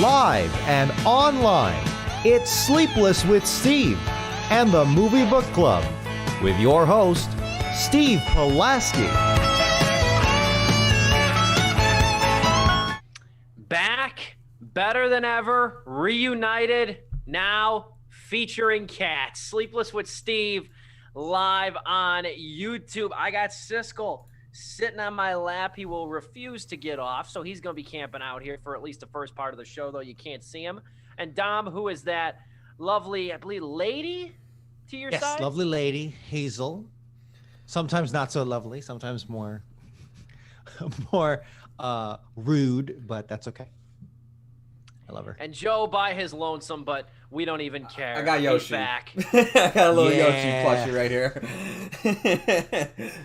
Live and online, it's Sleepless with Steve and the Movie Book Club with your host, Steve Pulaski. Back, better than ever, reunited, now featuring cats. Sleepless with Steve, live on YouTube. I got Siskel sitting on my lap. He will refuse to get off, so he's going to be camping out here for at least the first part of the show, though you can't see him. And Dom, who is that lovely, I believe, lady to your side? Yes, lovely lady, Hazel. Sometimes not so lovely, sometimes more rude, but that's okay. I love her. And Joe by his lonesome, but we don't even care. I got Yoshi. He's back. I got a little Yoshi plushie right here.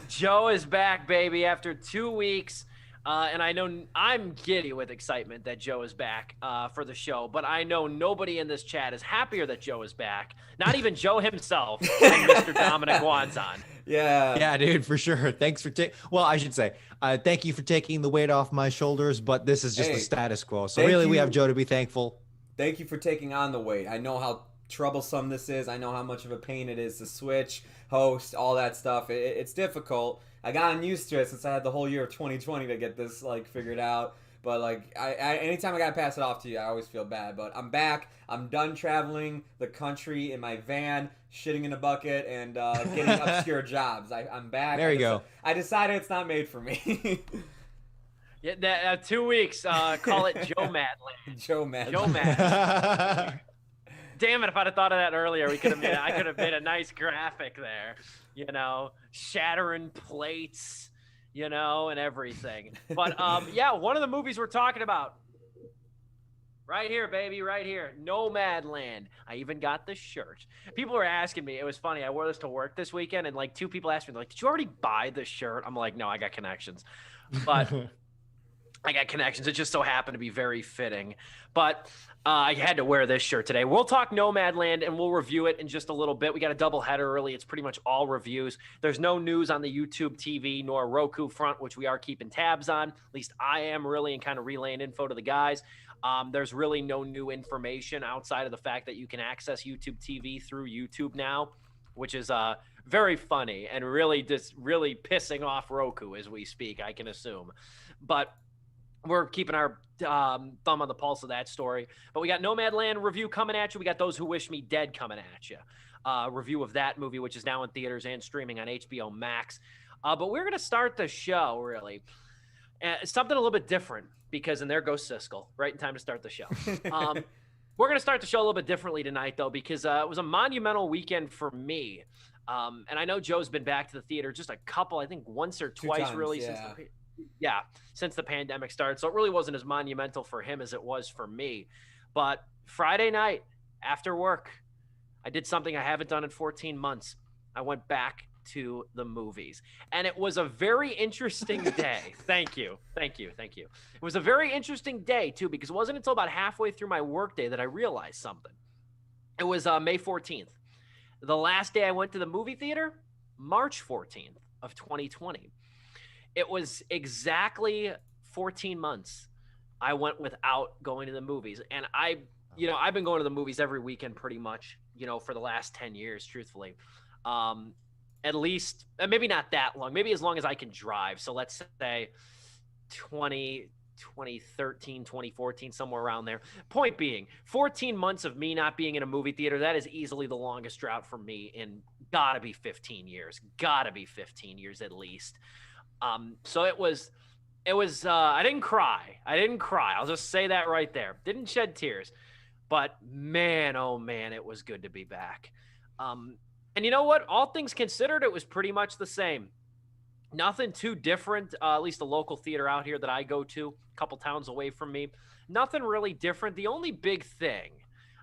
Joe is back, baby, after 2 weeks. And I know I'm giddy with excitement that Joe is back for the show, but I know nobody in this chat is happier that Joe is back. Not even Joe himself and Mr. Dominic Guanzon. Yeah, dude, for sure. Thanks for thank you for taking the weight off my shoulders, but this is just the status quo. So really, we have Joe to be thankful. Thank you for taking on the weight. I know how troublesome this is. I know how much of a pain it is to switch, host, all that stuff. It's difficult. I gotten used to it since I had the whole year of 2020 to get this figured out. But I anytime I gotta pass it off to you, I always feel bad. But I'm back. I'm done traveling the country in my van, shitting in a bucket, and getting obscure jobs. I'm back. There you go. I decided it's not made for me. Yeah, 2 weeks. Call it Joe Madland. Joe Madland. Joe Madland. Damn it! If I'd have thought of that earlier, I could have made a nice graphic there. You know, shattering plates. You know, and everything. But yeah, one of the movies we're talking about. Right here, baby, right here. Nomadland. I even got the shirt. People were asking me. It was funny. I wore this to work this weekend, and 2 people asked me, did you already buy this shirt? I'm like, no, I got connections. But I got connections. It just so happened to be very fitting. But I had to wear this shirt today. We'll talk Nomadland, and we'll review it in just a little bit. We got a double header early. It's pretty much all reviews. There's no news on the YouTube TV nor Roku front, which we are keeping tabs on. At least I am really, and kind of relaying info to the guys. There's really no new information outside of the fact that you can access YouTube TV through YouTube now, which is very funny and really pissing off Roku as we speak, I can assume. But we're keeping our thumb on the pulse of that story. But we got Nomadland review coming at you. We got Those Who Wish Me Dead coming at you. Review of that movie, which is now in theaters and streaming on HBO Max. But we're going to start the show, really. Something a little bit different, because, and there goes Siskel, right in time to start the show. We're going to start the show a little bit differently tonight, though, because it was a monumental weekend for me. And I know Joe's been back to the theater just a couple, I think once or twice, really, since the pandemic started. So it really wasn't as monumental for him as it was for me. But Friday night after work, I did something I haven't done in 14 months. I went back to the movies, and it was a very interesting day. Thank you. It was a very interesting day too, because it wasn't until about halfway through my workday that I realized something. It was May 14th. The last day I went to the movie theater, March 14th of 2020. It was exactly 14 months I went without going to the movies. And I've been going to the movies every weekend pretty much, for the last 10 years, truthfully. At least, maybe not that long, maybe as long as I can drive. So let's say 2013, 2014, somewhere around there. Point being, 14 months of me not being in a movie theater, that is easily the longest drought for me in gotta be 15 years at least. So it was, I didn't cry. I'll just say that right there. Didn't shed tears, but man, oh man, it was good to be back. And you know what? All things considered, it was pretty much the same. Nothing too different, at least the local theater out here that I go to, a couple towns away from me. Nothing really different. The only big thing,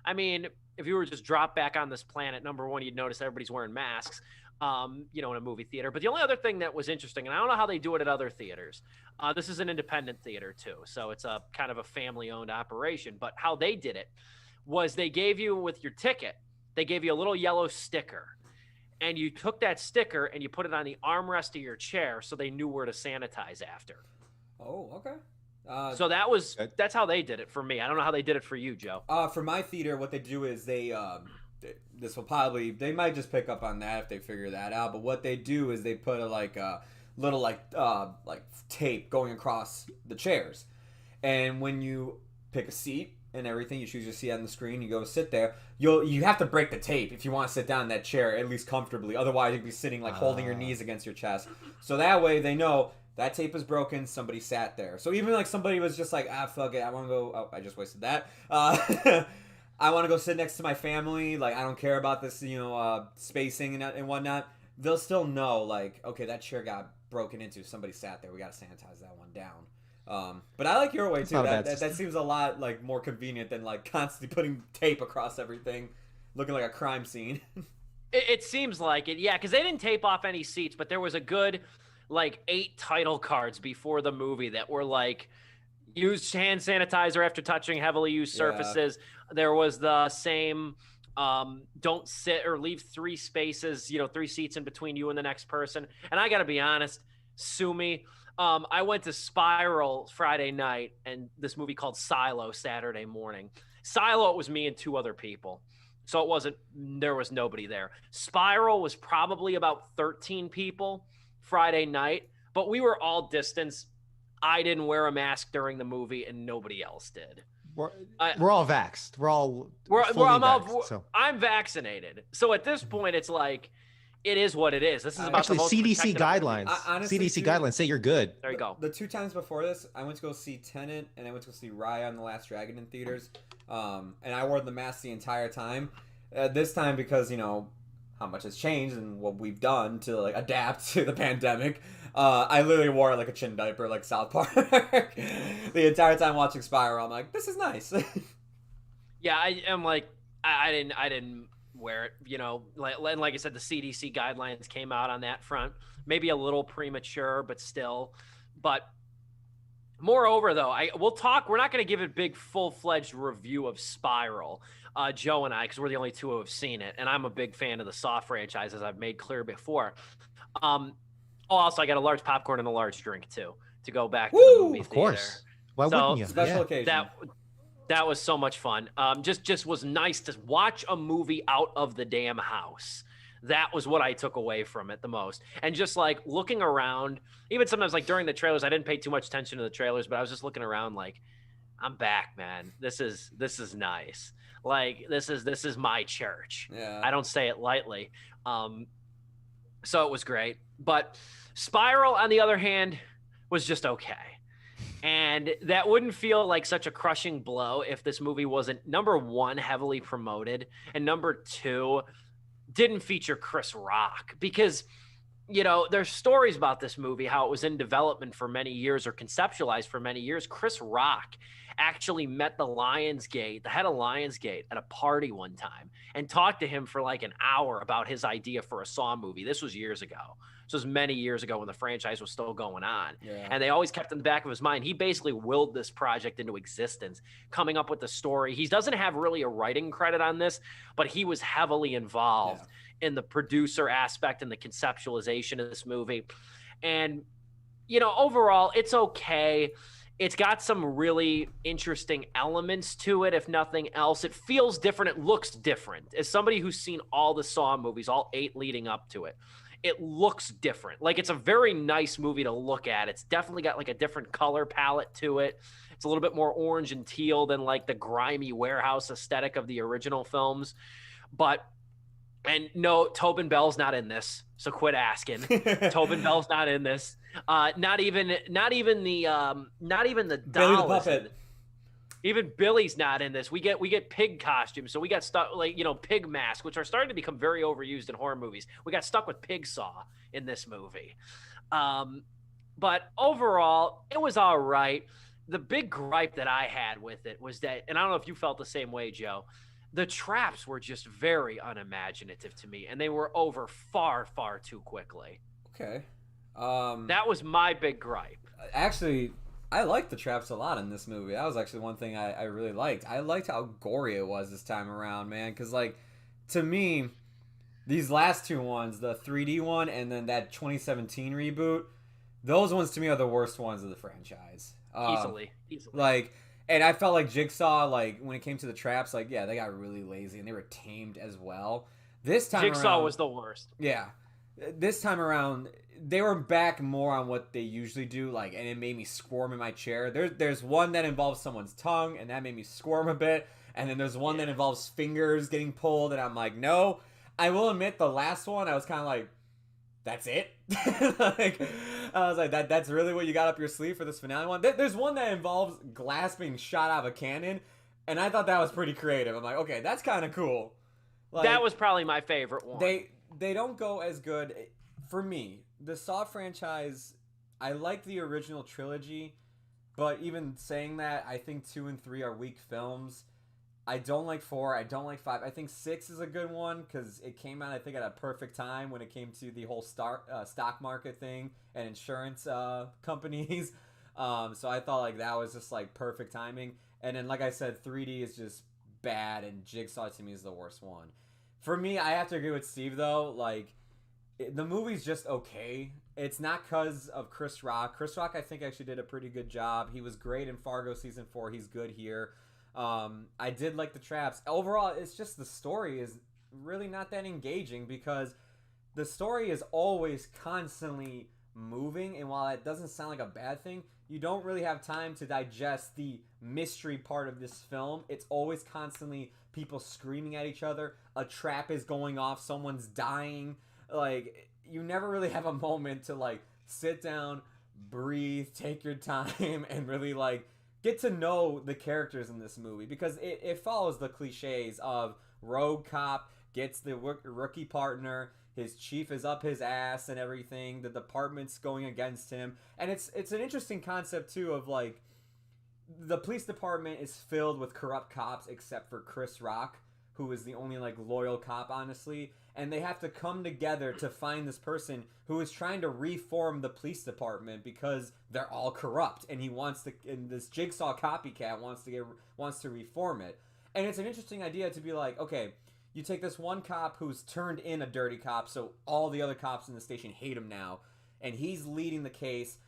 I mean, if you were just dropped back on this planet, number one, you'd notice everybody's wearing masks, in a movie theater. But the only other thing that was interesting, and I don't know how they do it at other theaters. This is an independent theater too, so it's a kind of a family-owned operation. But how they did it was they gave you, with your ticket, they gave you a little yellow sticker. And you took that sticker and you put it on the armrest of your chair so they knew where to sanitize after. Oh, okay. So that's how they did it for me. I don't know how they did it for you, Joe. For my theater, what they do is this will probably, they might just pick up on that if they figure that out. But what they do is they put a little like tape going across the chairs, and when you pick a seat and everything, you choose your seat on the screen, you go sit there. You have to break the tape if you want to sit down in that chair at least comfortably. Otherwise, you'd be sitting like holding your knees against your chest. So that way they know that tape is broken. Somebody sat there. So even like somebody was just like, fuck it, I want to go. Oh, I just wasted that. I want to go sit next to my family. Like, I don't care about this, spacing and whatnot. They'll still know, like, okay, that chair got broken into. Somebody sat there. We got to sanitize that one down. But I like your way too. That seems a lot like more convenient than like constantly putting tape across everything, looking like a crime scene. It seems like it, yeah, because they didn't tape off any seats, but there was a good like 8 title cards before the movie that were like, use hand sanitizer after touching heavily used surfaces. Yeah. There was the same don't sit or leave 3 spaces, 3 seats in between you and the next person. And I gotta be honest, sue me. I went to Spiral Friday night and this movie called Silo Saturday morning. Silo, it was me and 2 other people. So there was nobody there. Spiral was probably about 13 people Friday night, but we were all distanced. I didn't wear a mask during the movie and nobody else did. We're all vaxxed. I'm vaccinated. So at this point, it's like, it is what it is. This is about actually CDC guidelines. Honestly, CDC guidelines say you're good. There you go. The 2 times before this, I went to go see Tenet and I went to go see Raya and the Last Dragon in theaters. And I wore the mask the entire time. This time, because how much has changed and what we've done to like adapt to the pandemic, I literally wore like a chin diaper, like South Park, the entire time watching Spiral. I'm like, this is nice. Yeah, I am like, I didn't wear it, like I said, the CDC guidelines came out on that front, maybe a little premature, but still. But moreover, though, we're not going to give a big full-fledged review of Spiral, Joe and I, because we're the only 2 who have seen it, and I'm a big fan of the Saw franchise, as I've made clear before. Also, I got a large popcorn and a large drink, too, to go back to the movie theater. Of course. Why wouldn't you? Special occasion. That was so much fun. Just was nice to watch a movie out of the damn house. That was what I took away from it the most. And just like looking around, even sometimes like during the trailers, I didn't pay too much attention to the trailers, but I was just looking around like, I'm back, man. This is nice. Like this is my church. Yeah. I don't say it lightly. So it was great. But Spiral, on the other hand, was just okay. And that wouldn't feel like such a crushing blow if this movie wasn't, number 1, heavily promoted, and number 2, didn't feature Chris Rock. Because, there's stories about this movie, how it was in development for many years or conceptualized for many years. Chris Rock actually met the head of Lionsgate at a party one time and talked to him for like an hour about his idea for a Saw movie. This was years ago. This was many years ago when the franchise was still going on. Yeah. And they always kept in the back of his mind. He basically willed this project into existence, coming up with the story. He doesn't have really a writing credit on this, but he was heavily involved in the producer aspect and the conceptualization of this movie. And, overall, it's okay. It's got some really interesting elements to it, if nothing else. It feels different. It looks different. As somebody who's seen all the Saw movies, all 8 leading up to it, it looks different. Like, it's a very nice movie to look at. It's definitely got like a different color palette to it. It's a little bit more orange and teal than like the grimy warehouse aesthetic of the original films. And no, Tobin Bell's not in this, so quit asking. Tobin Bell's not in this. Not even the Billy doll. the puppet. Even Billy's not in this. We get pig costumes, so we got stuck pig masks, which are starting to become very overused in horror movies. We got stuck with Pig Saw in this movie. But overall, it was all right. The big gripe that I had with it was that, and I don't know if you felt the same way, Joe, the traps were just very unimaginative to me, and they were over far, far too quickly. Okay. That was my big gripe. Actually, I liked the traps a lot in this movie. That was actually one thing I really liked. I liked how gory it was this time around, man. Because, like, to me, these last 2 ones, the 3D one and then that 2017 reboot, those ones to me are the worst ones of the franchise. Easily. Like, and I felt like Jigsaw, like when it came to the traps, like yeah, they got really lazy and they were tamed as well. This time Jigsaw around, was the worst. Yeah, this time around they were back more on what they usually do, like, and it made me squirm in my chair. There's one that involves someone's tongue, and that made me squirm a bit. And then there's one that involves fingers getting pulled, and I'm like, no. I will admit, the last one, I was kind of like, that's it? Like, I was like, that's really what you got up your sleeve for this finale one? There's one that involves glass being shot out of a cannon, and I thought that was pretty creative. I'm like, okay, that's kind of cool. Like, that was probably my favorite one. They don't go as good. For me, the Saw franchise, I like the original trilogy, but even saying that, I think 2 and 3 are weak films. I don't like 4. I don't like 5. I think 6 is a good one because it came out, I think, at a perfect time when it came to the whole stock market thing and insurance companies. So I thought like that was just like perfect timing. And then, like I said, 3D is just bad, and Jigsaw to me is the worst one. For me, I have to agree with Steve though. Like, the movie's just okay. It's not because of Chris Rock. Chris Rock, I think, actually did a pretty good job. He was great in Fargo season 4. He's good here. I did like the traps. Overall, it's just the story is really not that engaging because the story is always constantly moving, and while it doesn't sound like a bad thing, you don't really have time to digest the mystery part of this film. It's always constantly people screaming at each other. A trap is going off. Someone's dying. Like, you never really have a moment to like sit down, breathe, take your time, and really like get to know the characters in this movie, because it follows the cliches of rogue cop gets the rookie partner, his chief is up his ass and everything, the department's going against him, and it's an interesting concept too of like the police department is filled with corrupt cops except for Chris Rock, who is the only like loyal cop, honestly, and they have to come together to find this person who is trying to reform the police department because they're all corrupt, and and this Jigsaw copycat wants to reform it. And it's an interesting idea to be like, okay, you take this one cop who's turned in a dirty cop, so all the other cops in the station hate him now, and he's leading the case.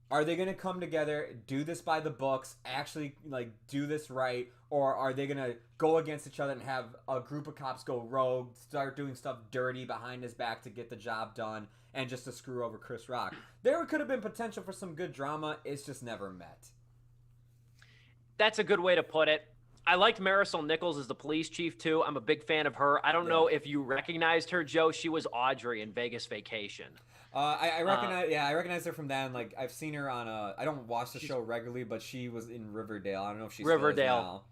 Are they going to come together, do this by the books, actually like do this right, or are they going to go against each other and have a group of cops go rogue, start doing stuff dirty behind his back to get the job done, and just to screw over Chris Rock? There could have been potential for some good drama. It's just never met. That's a good way to put it. I liked Marisol Nichols as the police chief, too. I'm a big fan of her. I don't know if you recognized her, Joe. She was Audrey in Vegas Vacation. I recognize her from that. And, like, I've seen her on I don't watch the show regularly, but she was in Riverdale. I don't know if she's Riverdale.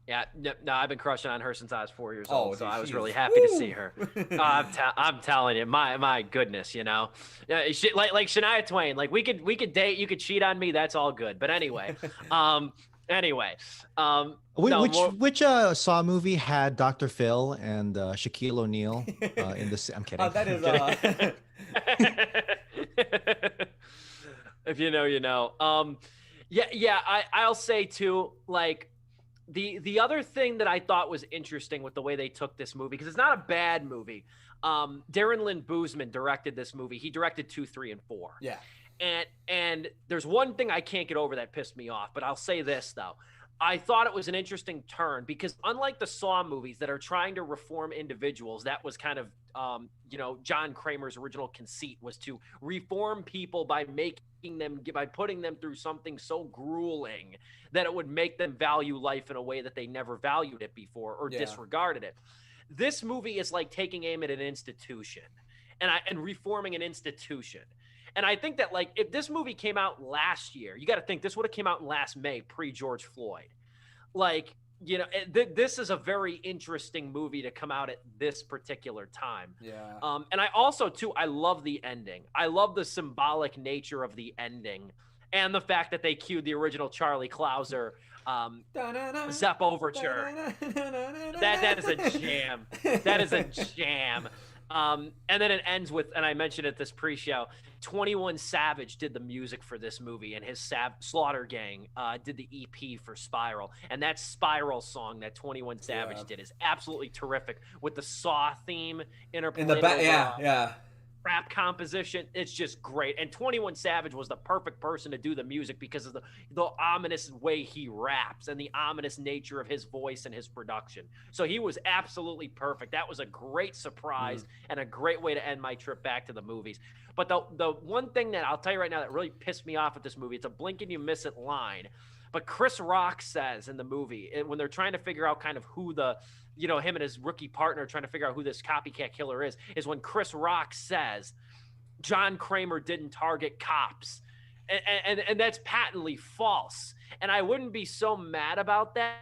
Yeah, no, I've been crushing on her since I was 4 years old, so I was really happy to see her. I'm telling you, my goodness, you know, like Shania Twain, like we could date, you could cheat on me, that's all good. But anyway, which Saw movie had Dr. Phil and Shaquille O'Neal in this? I'm kidding. That is if you know, you know. I'll say too, like, the other thing that I thought was interesting with the way they took this movie, because it's not a bad movie. Darren Lynn Bousman directed this movie. He directed 2, 3, and 4. Yeah. And there's one thing I can't get over that pissed me off, but I'll say this though. I thought it was an interesting turn because unlike the Saw movies that are trying to reform individuals, that was kind of, John Kramer's original conceit was to reform people by putting them through something so grueling that it would make them value life in a way that they never valued it before or disregarded it. This movie is like taking aim at an institution and reforming an institution. And I think that, like, if this movie came out last year, you got to think this would have came out in last May, pre-George Floyd. Like, you know, this is a very interesting movie to come out at this particular time. Yeah. And I also, too, I love the ending. I love the symbolic nature of the ending and the fact that they cued the original Charlie Clouser Zepp Overture. That is a jam. That is a jam. And then it ends with, and I mentioned it this pre-show, 21 Savage did the music for this movie, and his Slaughter Gang did the EP for Spiral. And that Spiral song that 21 Savage did is absolutely terrific with the Saw theme interplayed. In the back, yeah. rap composition, it's just great. And 21 Savage was the perfect person to do the music because of the ominous way he raps and the ominous nature of his voice and his production. So he was absolutely perfect. That was a great surprise and a great way to end my trip back to the movies. But the one thing that I'll tell you right now that really pissed me off with this movie, it's a blink and you miss it line. But Chris Rock says in the movie, when they're trying to figure out kind of who him and his rookie partner trying to figure out who this copycat killer is when Chris Rock says, John Kramer didn't target cops. And that's patently false. And I wouldn't be so mad about that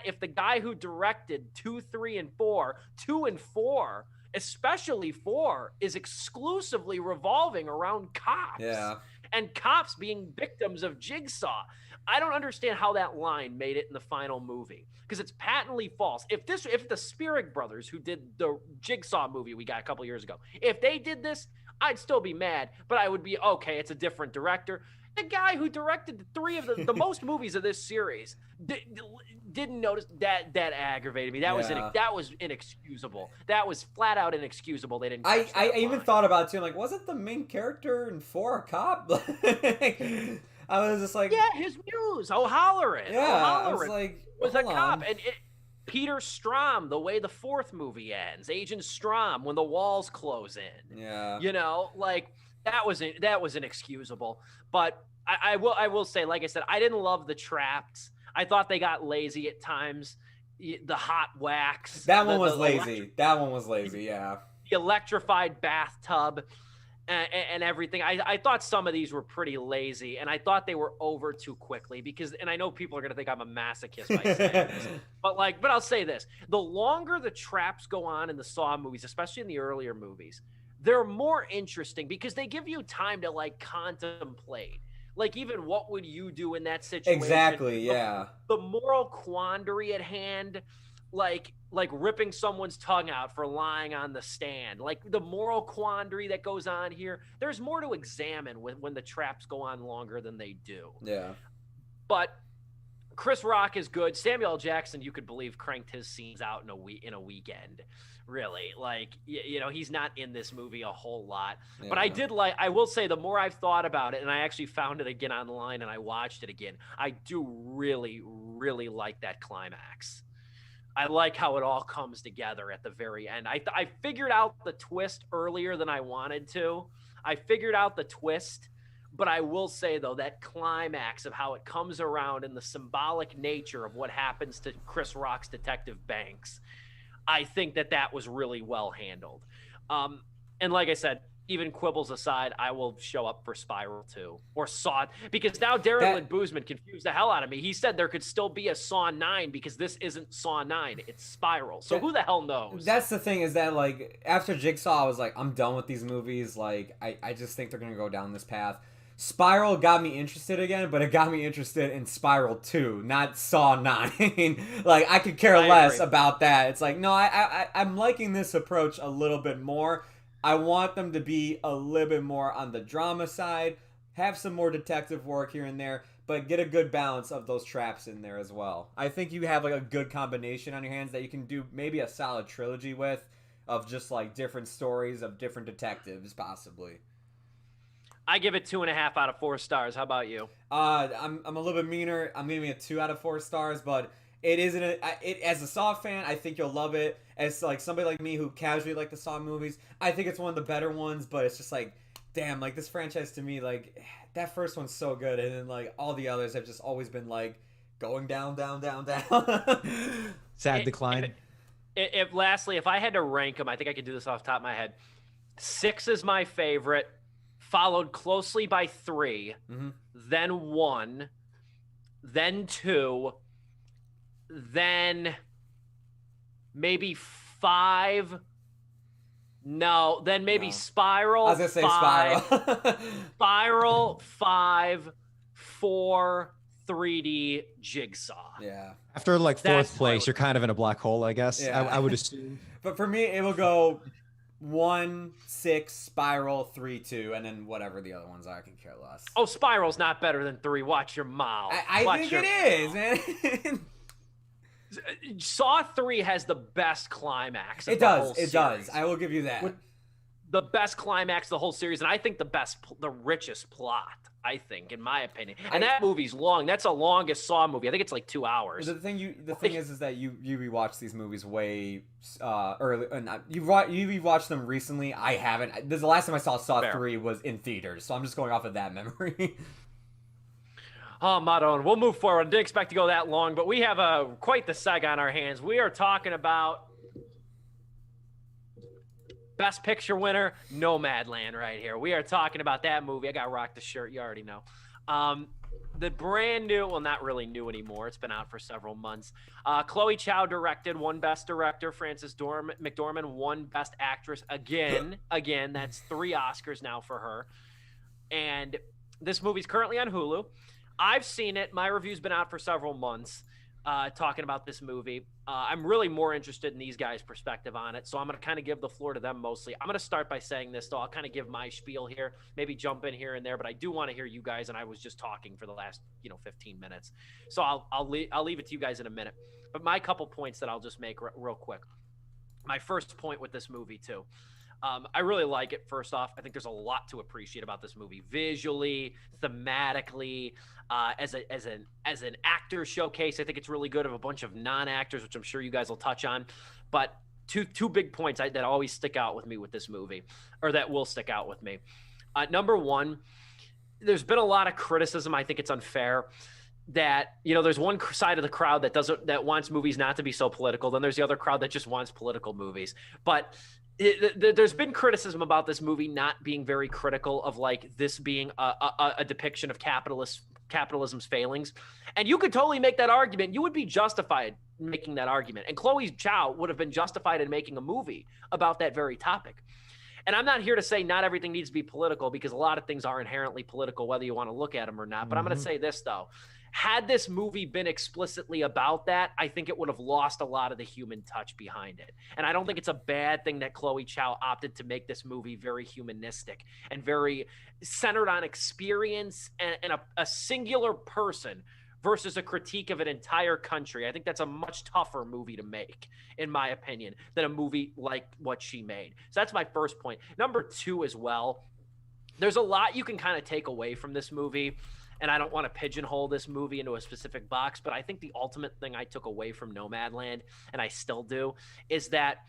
if the guy who directed 2, 3, and 4, 2 and 4, especially 4, is exclusively revolving around cops. Yeah. And cops being victims of Jigsaw. I don't understand how that line made it in the final movie because it's patently false. If the Spierig brothers who did the Jigsaw movie we got a couple years ago, if they did this, I'd still be mad, but I would be okay. It's a different director. The guy who directed 3 of the most movies of this series didn't notice that aggravated me. That was inexcusable. That was flat out inexcusable. They didn't. I even thought about it too. I'm like, wasn't the main character in 4 a cop? I was just like, yeah, his muse, O'Halloran. Yeah, O'Halloran I was like, was a cop, and Peter Strahm, the way the 4th movie ends, Agent Strahm, when the walls close in. Yeah, that was inexcusable. But I will say, like I said, I didn't love the traps. I thought they got lazy at times. The hot wax. That one was lazy. That one was lazy. Yeah. The electrified bathtub. And everything. I thought some of these were pretty lazy, and I thought they were over too quickly and I know people are going to think I'm a masochist by saying this, but I'll say this. The longer the traps go on in the Saw movies, especially in the earlier movies, they're more interesting because they give you time to contemplate. Even what would you do in that situation? Exactly, yeah. The moral quandary at hand, like ripping someone's tongue out for lying on the stand, the moral quandary that goes on here. There's more to examine when the traps go on longer than they do. Yeah. But Chris Rock is good. Samuel L. Jackson, you could believe, cranked his scenes out in a weekend. Really, he's not in this movie a whole lot. Yeah. But I will say, the more I've thought about it, and I actually found it again online and I watched it again, I do really, really like that climax. I like how it all comes together at the very end. I figured out the twist earlier than I wanted to. I figured out the twist, but I will say, though, that climax of how it comes around and the symbolic nature of what happens to Chris Rock's Detective Banks, I think that was really well handled. And like I said, even quibbles aside, I will show up for Spiral 2 or Saw, because now Darren Lynn Boozman confused the hell out of me. He said there could still be a Saw 9 because this isn't Saw 9, it's Spiral. So who the hell knows? That's the thing, is that after Jigsaw, I was like, I'm done with these movies. I just think they're going to go down this path. Spiral got me interested again, but it got me interested in Spiral 2, not Saw 9. I could care less about that. It's no, I'm liking this approach a little bit more. I want them to be a little bit more on the drama side, have some more detective work here and there, but get a good balance of those traps in there as well. I think you have a good combination on your hands that you can do maybe a solid trilogy with, of just different stories of different detectives, possibly. I give it 2.5 out of 4 stars. How about you? I'm a little bit meaner. I'm giving it 2 out of 4 stars, but it isn't. As a Saw fan, I think you'll love it. As somebody like me who casually like the Saw movies, I think it's one of the better ones. But it's just damn, this franchise to me, that first one's so good, and then all the others have just always been going down, down, down, down. Sad decline. Lastly, if I had to rank them, I think I could do this off the top of my head. 6 is my favorite, followed closely by 3, then 1, then 2, then maybe 5. No, then maybe Spiral. I was gonna say 5, Spiral. Spiral 5, 4, 3D Jigsaw. Yeah. After 4th place, you're kind of in a black hole, I guess. Yeah. I would assume. But for me, it will go 1, 6, Spiral, 3, 2, and then whatever the other ones are, I can care less. Oh, Spiral's not better than 3. Watch your mouth. I think it is, man. Saw 3 has the best climax. It does. I will give you that. the best climax of the whole series, and I think the richest plot, I think, in my opinion. And that movie's long. That's the longest Saw movie. I think it's like 2 hours. The thing is that you rewatch these movies way early. You rewatched them recently. I haven't. The last time I saw Saw 3 was in theaters, so I'm just going off of that memory. Oh, Madon, we'll move forward. Didn't expect to go that long, but we have quite the seg on our hands. We are talking about Best Picture winner, Nomadland right here. We are talking about that movie. I got rocked the shirt. You already know. The brand new, well, not really new anymore. It's been out for several months. Chloe Chow directed, won Best Director. Frances McDormand won Best Actress again. Again, that's 3 Oscars now for her. And this movie's currently on Hulu. I've seen it. My review's been out for several months. Talking about this movie. I'm really more interested in these guys' perspective on it, so I'm going to kind of give the floor to them mostly. I'm going to start by saying this, though. I'll kind of give my spiel here, maybe jump in here and there, but I do want to hear you guys, and I was just talking for the last 15 minutes. So I'll leave it to you guys in a minute. But my couple points that I'll just make real quick. My first point with this movie, too. I really like it. First off, I think there's a lot to appreciate about this movie, visually, thematically, as an actor showcase. I think it's really good of a bunch of non-actors, which I'm sure you guys will touch on. But two big points that always stick out with me with this movie, or that will stick out with me. Number one, there's been a lot of criticism. I think it's unfair that, there's one side of the crowd that wants movies not to be so political. Then there's the other crowd that just wants political movies. But there's been criticism about this movie not being very critical of like this being a depiction of capitalism's failings. And you could totally make that argument. You would be justified making that argument. And Chloe Chow would have been justified in making a movie about that very topic. And I'm not here to say not everything needs to be political, because a lot of things are inherently political, whether you want to look at them or not. But I'm going to say this, though. Had this movie been explicitly about that, I think it would have lost a lot of the human touch behind it. And I don't think it's a bad thing that Chloe Chow opted to make this movie very humanistic and very centered on experience and a singular person versus a critique of an entire country. I think that's a much tougher movie to make, in my opinion, than a movie like what she made. So that's my first point. Number two as well, there's a lot you can kind of take away from this movie. And I don't want to pigeonhole this movie into a specific box, but I think the ultimate thing I took away from Nomadland, and I still do, is that,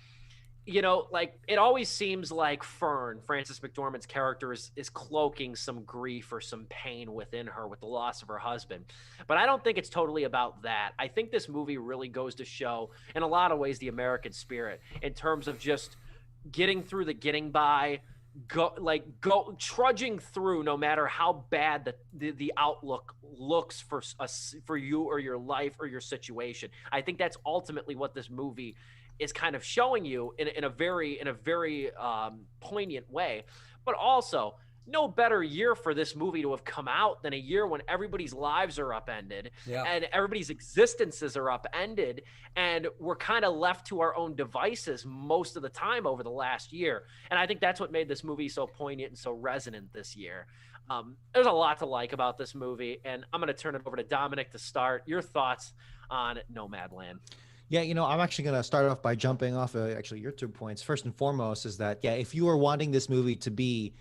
like it always seems like Fern, Frances McDormand's character, is cloaking some grief or some pain within her with the loss of her husband. But I don't think it's totally about that. I think this movie really goes to show, in a lot of ways, the American spirit in terms of just getting through the getting by, go trudging through no matter how bad the outlook looks for you or your life or your situation. I think that's ultimately what this movie is kind of showing you in a very poignant way. But also, no better year for this movie to have come out than a year when everybody's lives are upended and everybody's existences are upended, and we're kind of left to our own devices most of the time over the last year. And I think that's what made this movie so poignant and so resonant this year. There's a lot to like about this movie, and I'm going to turn it over to Dominic to start. Your thoughts on Nomadland? Yeah, I'm actually going to start off by jumping off actually your 2 points. First and foremost is that, if you are wanting this movie to be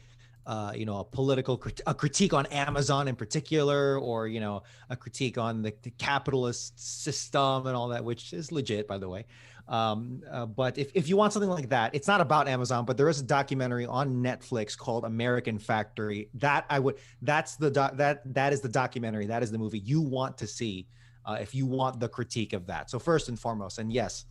a political critique on Amazon in particular, or a critique on the capitalist system and all that, which is legit, by the way. But if you want something like that, it's not about Amazon, but there is a documentary on Netflix called American Factory. That is the documentary. That is the movie you want to see if you want the critique of that. So first and foremost, and yes.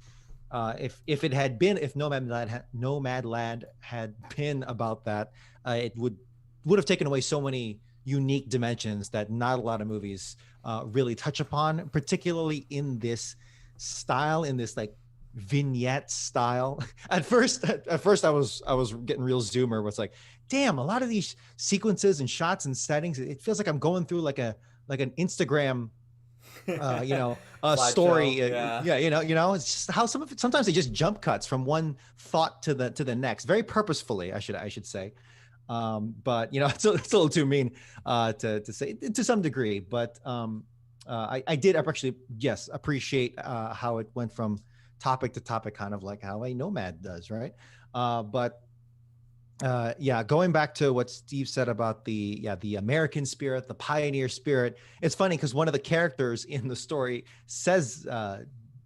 If Nomadland had been about that, it would have taken away so many unique dimensions that not a lot of movies really touch upon, particularly in this style, in this like vignette style. At first I was getting real zoomer, where it's like, damn, a lot of these sequences and shots and settings, it feels like I'm going through like an Instagram story. It's just how sometimes they just jump cuts from one thought to the next, very purposefully, I should say. But it's a little too mean to say to some degree. But I did actually, yes, appreciate how it went from topic to topic, kind of like how a nomad does, right? But Yeah, going back to what Steve said about the American spirit, the pioneer spirit. It's funny because one of the characters in the story says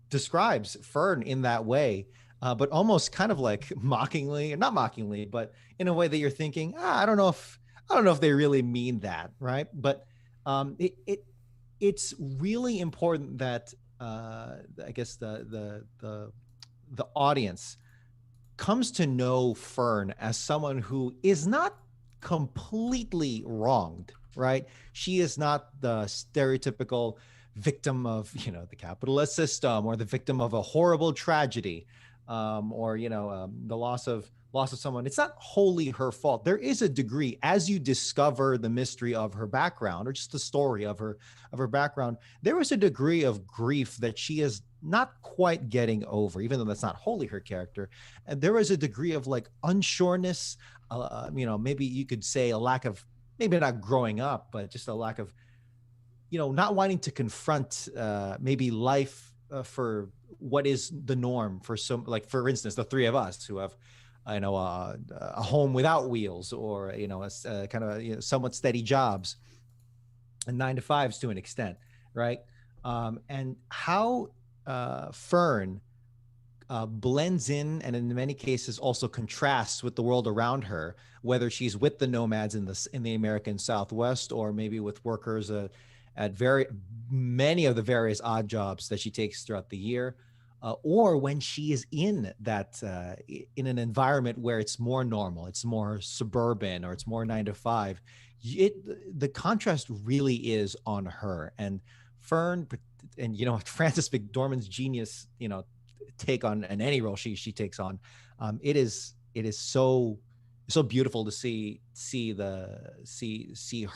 describes Fern in that way, but almost kind of like mockingly, not mockingly, but in a way that you're thinking, I don't know if they really mean that, right? But it's really important that I guess the audience comes to know Fern as someone who is not completely wronged, right? She is not the stereotypical victim of, the capitalist system, or the victim of a horrible tragedy, or the loss of someone. It's not wholly her fault. There is a degree, as you discover the mystery of her background, or just the story of her background, there is a degree of grief that she is not quite getting over, even though that's not wholly her character. And there is a degree of like unsureness, maybe you could say a lack of, maybe not growing up, but just a lack of, not wanting to confront maybe life for what is the norm for some, like for instance, the three of us who have, a home without wheels, or a kind of somewhat steady jobs and 9 to 5s to an extent, right? And how Fern blends in, and in many cases also contrasts with the world around her, whether she's with the nomads in the American Southwest, or maybe with workers at very many of the various odd jobs that she takes throughout the year, or when she is in that in an environment where it's more normal, it's more suburban, or it's more 9 to 5. The contrast really is on her. And Fern, and Frances McDormand's genius, take on in any role she takes on, it is so beautiful to see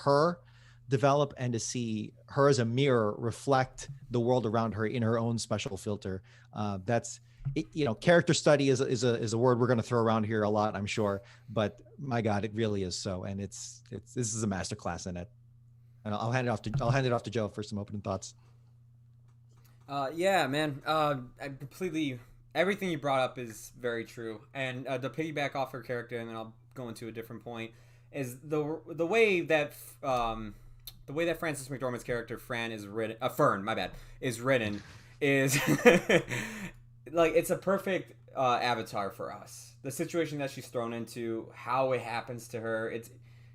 her develop, and to see her as a mirror reflect the world around her in her own special filter. That's it. Character study is a word we're going to throw around here a lot, I'm sure, but my God, it really is so. And this is a masterclass in it. And I'll hand it off to Joe for some opening thoughts. Yeah, man. I completely, everything you brought up is very true. And to piggyback off her character, and then I'll go into a different point, is the way that Frances McDormand's character Fern is written is like, it's a perfect avatar for us. The situation that she's thrown into, how it happens to her,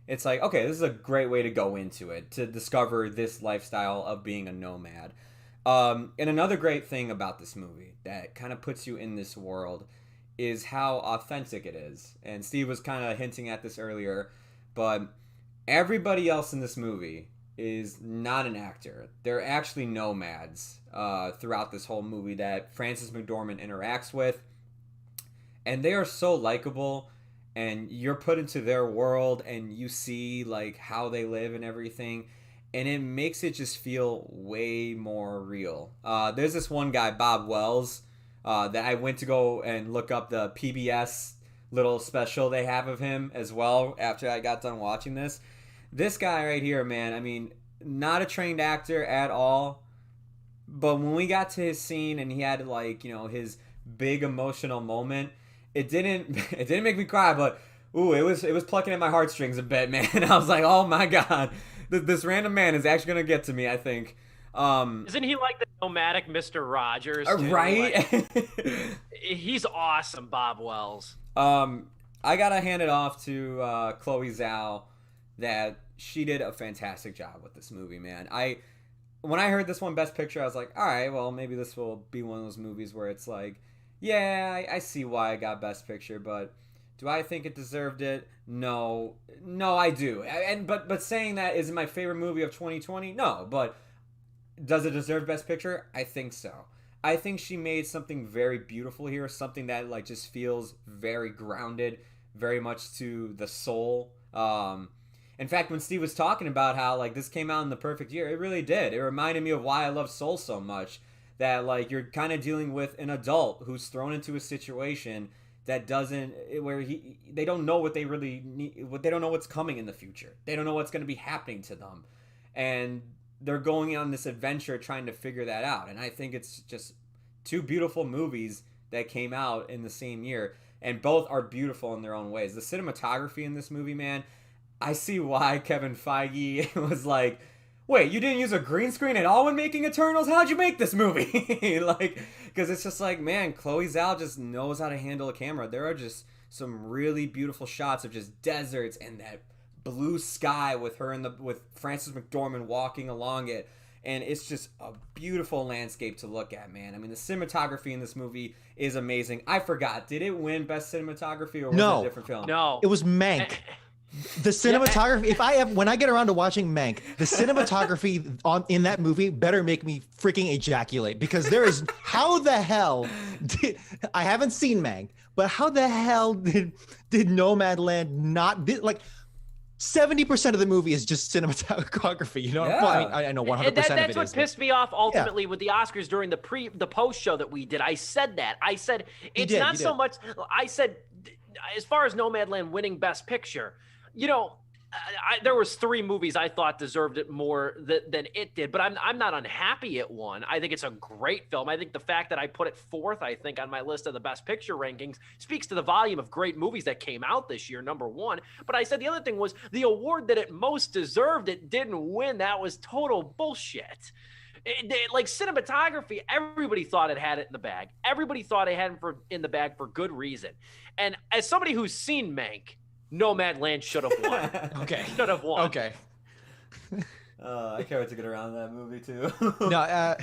it's like, okay, this is a great way to go into it, to discover this lifestyle of being a nomad. And another great thing about this movie that kind of puts you in this world is how authentic it is. And Steve was kind of hinting at this earlier, but everybody else in this movie is not an actor. They're actually nomads throughout this whole movie that Frances McDormand interacts with. And they are so likable, and you're put into their world, and you see like how they live and everything. And it makes it just feel way more real. There's this one guy, Bob Wells, that I went to go and look up the PBS little special they have of him as well after I got done watching this. This guy right here, man, I mean, not a trained actor at all. But when we got to his scene and he had like, his big emotional moment, it didn't make me cry, but ooh, it was plucking at my heartstrings a bit, man. I was like, oh my God. This random man is actually going to get to me, I think. Isn't he like the nomadic Mr. Rogers? Too? Right? Like, he's awesome, Bob Wells. I got to hand it off to Chloe Zhao, that she did a fantastic job with this movie, man. When I heard this one Best Picture, I was like, all right, well, maybe this will be one of those movies where it's like, yeah, I see why I got Best Picture, but do I think it deserved it? No, I do. But saying that, is it my favorite movie of 2020? No, but does it deserve Best Picture? I think so. I think she made something very beautiful here, something that like just feels very grounded, very much to the soul. In fact, when Steve was talking about how like this came out in the perfect year, it really did. It reminded me of why I love Soul so much. That like you're kind of dealing with an adult who's thrown into a situation that they don't know what they really need, they don't know what's coming in the future. They don't know what's going to be happening to them. And they're going on this adventure trying to figure that out. And I think it's just two beautiful movies that came out in the same year. and both are beautiful in their own ways. The cinematography in this movie, man, I see why Kevin Feige was like, wait, you didn't use a green screen at all when making Eternals? How'd you make this movie? Like, because it's just like, man, Chloe Zhao just knows how to handle a camera. There are just some really beautiful shots of just deserts and that blue sky with her with Frances McDormand walking along it. And it's just a beautiful landscape to look at, man. I mean, the cinematography in this movie is amazing. I forgot. Did it win Best Cinematography or was it a different film? No. It was Mank. The cinematography, when I get around to watching Mank, the cinematography in that movie better make me freaking ejaculate, because there is, how the hell I haven't seen Mank, but how the hell did Nomadland not, like, 70% of the movie is just cinematography, you know? Yeah. Well, I know 100% of it is. That's what pissed me off ultimately with the Oscars during the post show that we did. I said that. I said, it's not so much, I said, as far as Nomadland winning Best Picture, you know, there was 3 movies I thought deserved it more than it did, but I'm not unhappy it won. I think it's a great film. I think the fact that I put it 4th, I think, on my list of the Best Picture rankings speaks to the volume of great movies that came out this year, number 1. But I said the other thing was the award that it most deserved, it didn't win. That was total bullshit. Like cinematography, everybody thought it had it in the bag. Everybody thought it had it in the bag for good reason. And as somebody who's seen Mank, Nomadland should have won. Okay. Should have won. Okay. I can't wait to get around that movie too. No,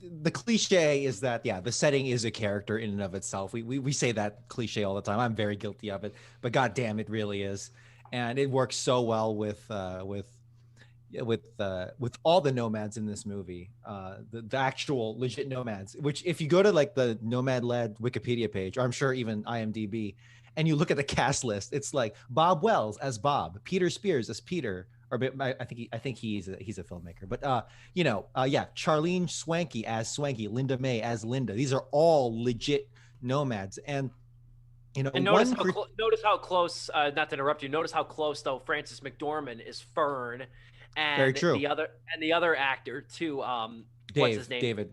the cliche is that, yeah, the setting is a character in and of itself. We say that cliche all the time. I'm very guilty of it, but goddamn, it really is, and it works so well with all the nomads in this movie, the actual legit nomads. Which, if you go to like the Nomadland Wikipedia page, or I'm sure even IMDb, and you look at the cast list, it's like Bob Wells as Bob, Peter Spears as Peter, or I think he's a filmmaker, but Charlene Swanky as Swanky, Linda May as Linda. These are all legit nomads, and you know. And notice how close. Not to interrupt you. Notice how close though Frances McDormand is Fern, and very true. The other actor too. What's his name? David.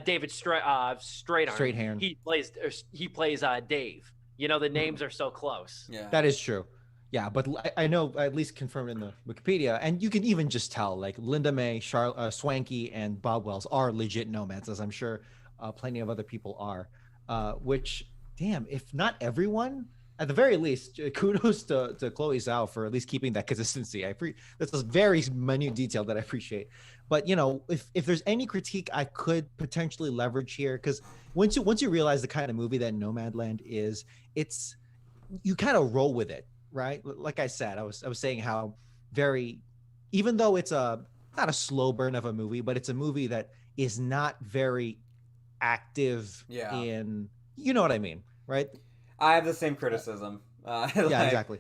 David Strathairn. He plays Dave. You know, the names are so close. Yeah, that is true. Yeah, but I know, at least confirmed in the Wikipedia, and you can even just tell, like, Linda May, Swanky, and Bob Wells are legit nomads, as I'm sure plenty of other people are. Which, damn, if not everyone, at the very least, kudos to Chloe Zhao for at least keeping that consistency. That's a very minute detail that I appreciate. But, you know, if there's any critique I could potentially leverage here, because once you realize the kind of movie that Nomadland is, you kind of roll with it, right? Like I said, I was saying how even though it's not a slow burn of a movie, but it's a movie that is not very active in, you know what I mean, right? I have the same criticism. Yeah, exactly.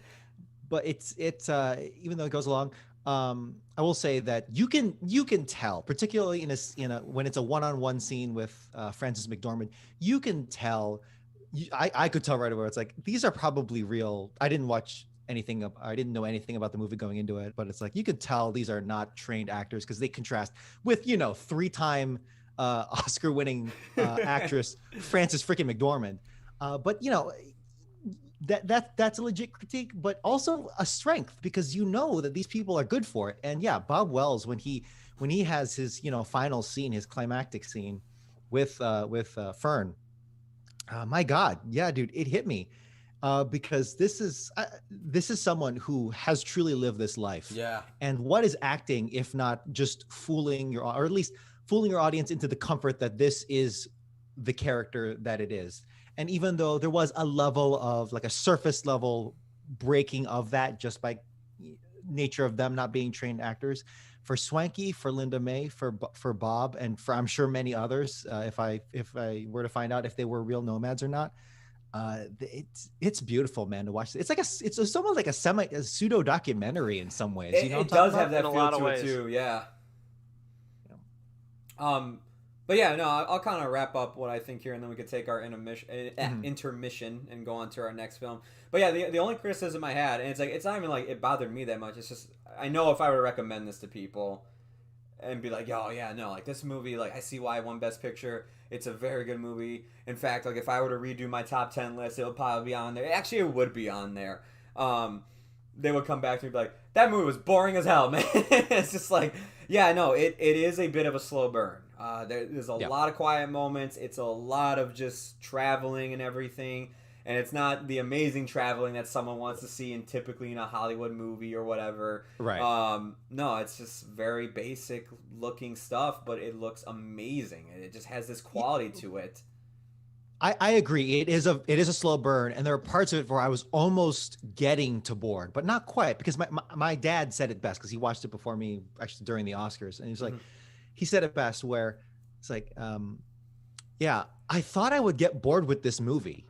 But it's even though it goes along, I will say that you can tell, particularly in a when it's a one-on-one scene with Frances McDormand, you can tell. I could tell right away. It's like, these are probably real. I didn't know anything about the movie going into it, but it's like you could tell these are not trained actors, because they contrast with 3-time Oscar-winning actress Frances freaking McDormand. But that's a legit critique, but also a strength, because you know that these people are good for it. And yeah, Bob Wells, when he has his final scene, his climactic scene with Fern, my God, yeah, dude, it hit me, because this is someone who has truly lived this life. Yeah. And what is acting if not just fooling your audience into the comfort that this is the character that it is. And even though there was a level of, like, a surface level breaking of that just by nature of them not being trained actors, for Swanky, for Linda May, for Bob, and for, I'm sure, many others, if I were to find out if they were real nomads or not, it's beautiful, man, to watch. It's almost like a pseudo documentary in some ways. It does have that feel to it too. Yeah. But yeah, no, I'll kind of wrap up what I think here, and then we could take our intermission and go on to our next film. But yeah, the only criticism I had, and it's not even like it bothered me that much. It's just, I know if I were to recommend this to people, and be like, oh yeah, no, like this movie, like I see why it won Best Picture. It's a very good movie. In fact, like if I were to redo my top 10 list, it would probably be on there. Actually, it would be on there. They would come back to me and be like, that movie was boring as hell, man. It's just like, yeah, no, it is a bit of a slow burn. There's a lot of quiet moments. It's a lot of just traveling and everything. And it's not the amazing traveling that someone wants to see in typically in a Hollywood movie or whatever. Right. No, it's just very basic looking stuff, but it looks amazing. And it just has this quality to it. I agree. It is a slow burn, and there are parts of it where I was almost getting to bored, but not quite, because my dad said it best, because he watched it before me, actually during the Oscars, and he's like, he said it best, where it's like, yeah, I thought I would get bored with this movie,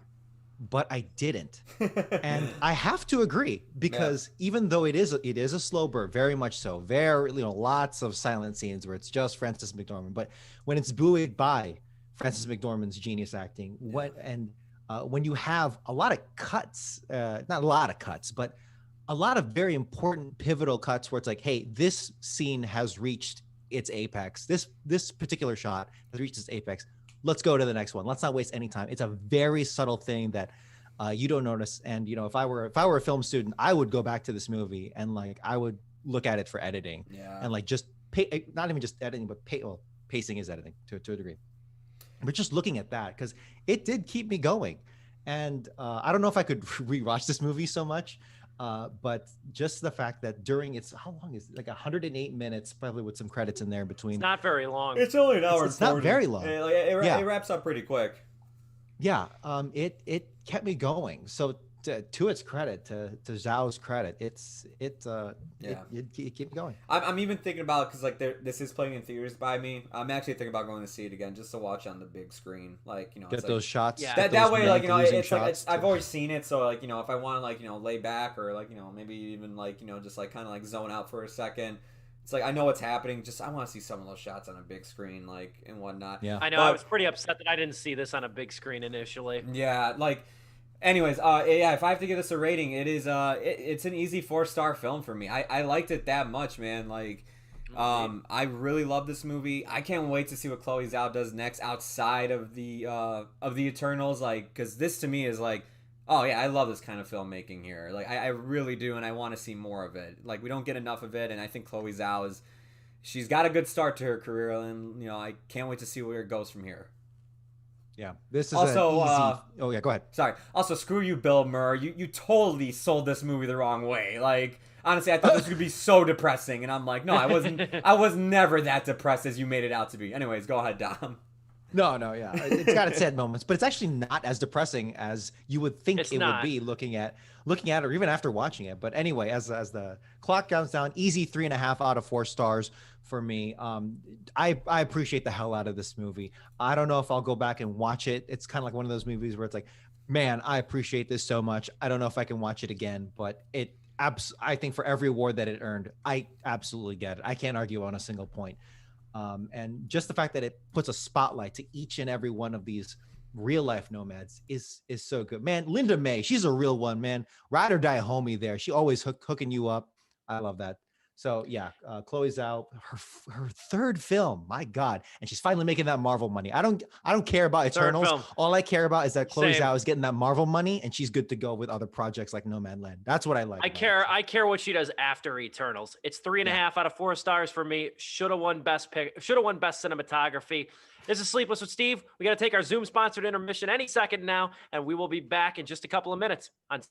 but I didn't. And I have to agree, because even though it is a slow burn, very much so, very, lots of silent scenes where it's just Frances McDormand, but when it's buoyed by Frances McDormand's genius acting, when you have a lot of cuts, not a lot of cuts, but a lot of very important pivotal cuts where it's like, hey, this scene has reached its apex. This particular shot has reached its apex. Let's go to the next one. Let's not waste any time. It's a very subtle thing that you don't notice. And if I were a film student, I would go back to this movie and like I would look at it for editing, and like just not even just editing, but pacing is editing to a degree. But just looking at that, because it did keep me going. And I don't know if I could rewatch this movie so much, but just the fact that during how long is it? Like 108 minutes, probably with some credits in there in between. It's not very long. It's only an hour. It's not very long. It wraps up pretty quick. Yeah, it kept me going. So to its credit, to Zhao's credit, it kept me going. I'm even thinking about, because like this is playing in theaters by me. I'm actually thinking about going to see it again just to watch on the big screen. Like get those shots. Yeah. That way, like it's like I've always seen it. So like if I want to like lay back or like maybe even like just like kind of like zone out for a second. It's like I know what's happening. Just I want to see some of those shots on a big screen, like and whatnot. Yeah, I know. I was pretty upset that I didn't see this on a big screen initially. Yeah, like. Anyways, if I have to give this a rating, it is it's an easy 4-star film for me. I liked it that much, man. Like, I really love this movie. I can't wait to see what Chloe Zhao does next outside of the Eternals. Like, because this to me is like, oh yeah, I love this kind of filmmaking here. Like, I really do, and I want to see more of it. Like, we don't get enough of it, and I think Chloe Zhao she's got a good start to her career, and I can't wait to see where it goes from here. Yeah, this is also easy... Oh yeah, go ahead. Sorry. Also, screw you, Bill Murray. You totally sold this movie the wrong way. Like, honestly, I thought this would be so depressing, and I'm like, no, I wasn't. I was never that depressed as you made it out to be. Anyways, go ahead, Dom. No, yeah, it's got its sad moments, but it's actually not as depressing as you would think would be looking at it, or even after watching it. But anyway, as the clock counts down, easy 3.5 out of 4 stars for me. I appreciate the hell out of this movie. I don't know if I'll go back and watch it. It's kind of like one of those movies where it's like, man, I appreciate this so much. I don't know if I can watch it again, but I think for every award that it earned, I absolutely get it. I can't argue on a single point. And just the fact that it puts a spotlight to each and every one of these real life nomads is so good, man. Linda May, she's a real one, man. Ride or die homie there. She always hooking you up. I love that. So yeah, Chloe Zhao, her third film, my God, and she's finally making that Marvel money. I don't care about Eternals. All I care about is that Chloe Zhao is getting that Marvel money, and she's good to go with other projects like Nomadland. That's what I like. I care what she does after Eternals. It's 3.5 out of 4 stars for me. Should have won best cinematography. This is Sleepless with Steve. We got to take our Zoom sponsored intermission any second now, and we will be back in just a couple of minutes on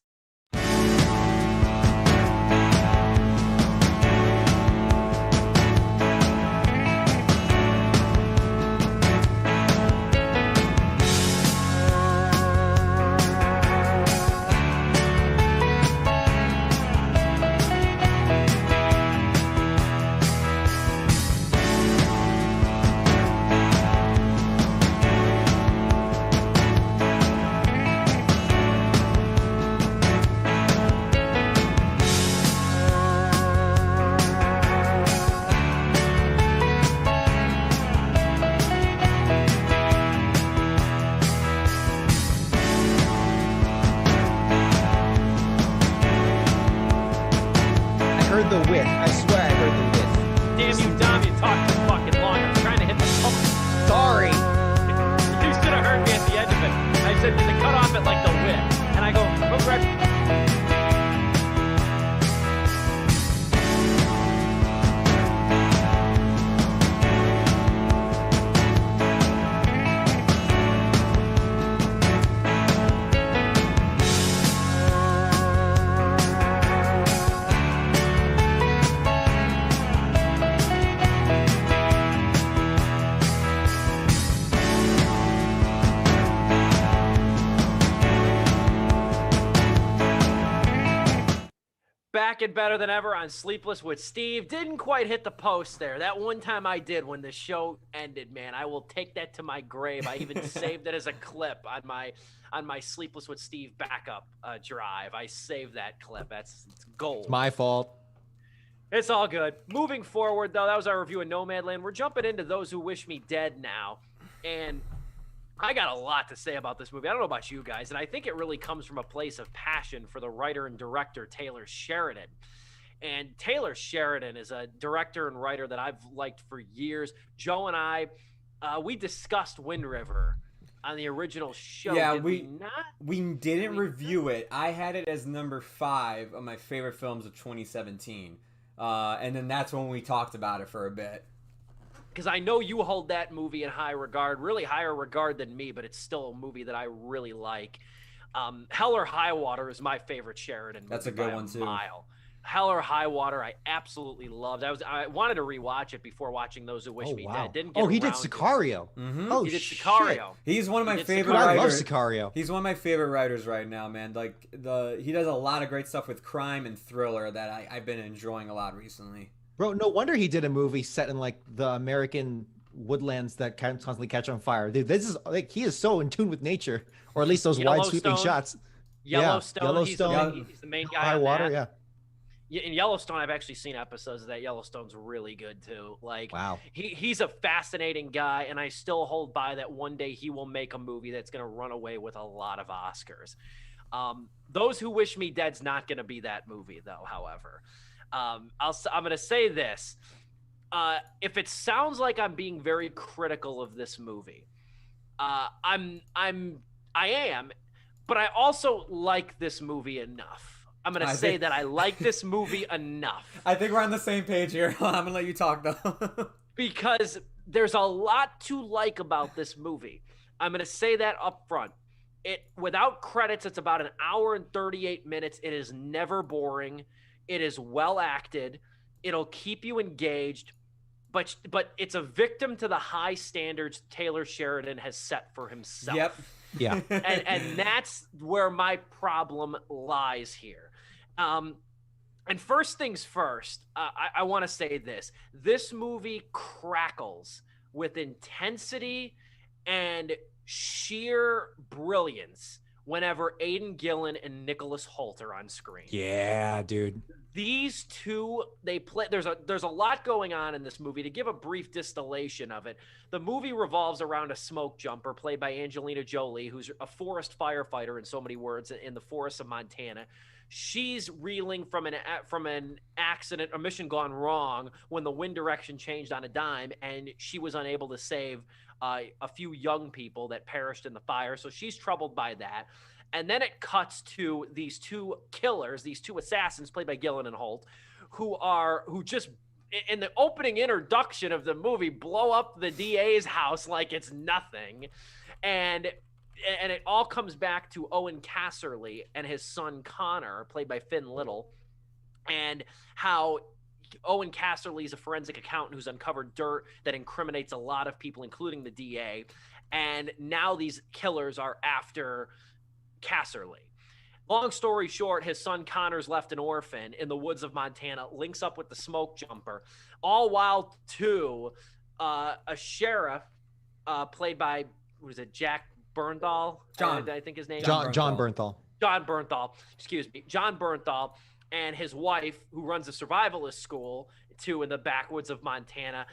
be right back. Back and better than ever on Sleepless with Steve. Didn't quite hit the post there. That one time I did when the show ended, man. I will take that to my grave. I even saved it as a clip on my Sleepless with Steve backup drive. I saved that clip. It's gold. It's my fault. It's all good. Moving forward, though, that was our review of Nomadland. We're jumping into Those Who Wish Me Dead now. And I got a lot to say about this movie. I don't know about you guys, and I think it really comes from a place of passion for the writer and director Taylor Sheridan. And Taylor Sheridan is a director and writer that I've liked for years. Joe and I, we discussed Wind River on the original show. Yeah, Did we didn't review it. I had it as number 5 of my favorite films of 2017. And then that's when we talked about it for a bit. Because I know you hold that movie in high regard, really higher regard than me, but it's still a movie that I really like. Hell or High Water is my favorite Sheridan movie. That's a good one, too. Mile. Hell or High Water, I absolutely loved. I wanted to rewatch it before watching Those Who Wish Me Dead. Didn't get he did around to it. Sicario. Mm-hmm. Oh, He did shit. Sicario. He's one of my favorite I love writers. Sicario. He's one of my favorite writers right now, man. Like he does a lot of great stuff with crime and thriller that I've been enjoying a lot recently. Bro, no wonder he did a movie set in like the American woodlands that constantly catch on fire. Dude, this is like he is so in tune with nature, or at least those wide sweeping shots. Yellowstone. Yellowstone. He's the main guy. High on Water, that. yeah. In Yellowstone, I've actually seen episodes of that. Yellowstone's really good too. Like, wow, he's a fascinating guy, and I still hold by that one day he will make a movie that's going to run away with a lot of Oscars. Those Who Wish Me Dead's not going to be that movie, though. However, I'm going to say this: if it sounds like I'm being very critical of this movie, I am, but I also like this movie enough. I'm going to say that I like this movie enough. I think we're on the same page here. I'm going to let you talk, though. Because there's a lot to like about this movie. I'm going to say that up front. Without credits, it's about an hour and 38 minutes. It is never boring. It is well acted. It'll keep you engaged. But it's a victim to the high standards Taylor Sheridan has set for himself. Yep. Yeah. And that's where my problem lies here. And first things first, I want to say this. This movie crackles with intensity and sheer brilliance whenever Aidan Gillen and Nicholas Hoult are on screen. Yeah, dude. These two, they play. There's a lot going on in this movie. To give a brief distillation of it, the movie revolves around a smoke jumper played by Angelina Jolie, who's a forest firefighter in so many words in the forests of Montana. She's reeling from an accident, a mission gone wrong when the wind direction changed on a dime, and she was unable to save a few young people that perished in the fire. So she's troubled by that. And then it cuts to these two killers, these two assassins played by Gillen and Holt, who just in the opening introduction of the movie blow up the DA's house like it's nothing. And it all comes back to Owen Casserly and his son Connor, played by Finn Little, and how Owen Casserly is a forensic accountant who's uncovered dirt that incriminates a lot of people, including the DA. And now these killers are after Casserly. Long story short, his son Connor's left an orphan in the woods of Montana, links up with the smoke jumper, all while a sheriff played by, Jack Bernthal? John. I think his name. John Bernthal. John Bernthal. Excuse me. John Bernthal and his wife, who runs a survivalist school in the backwoods of Montana.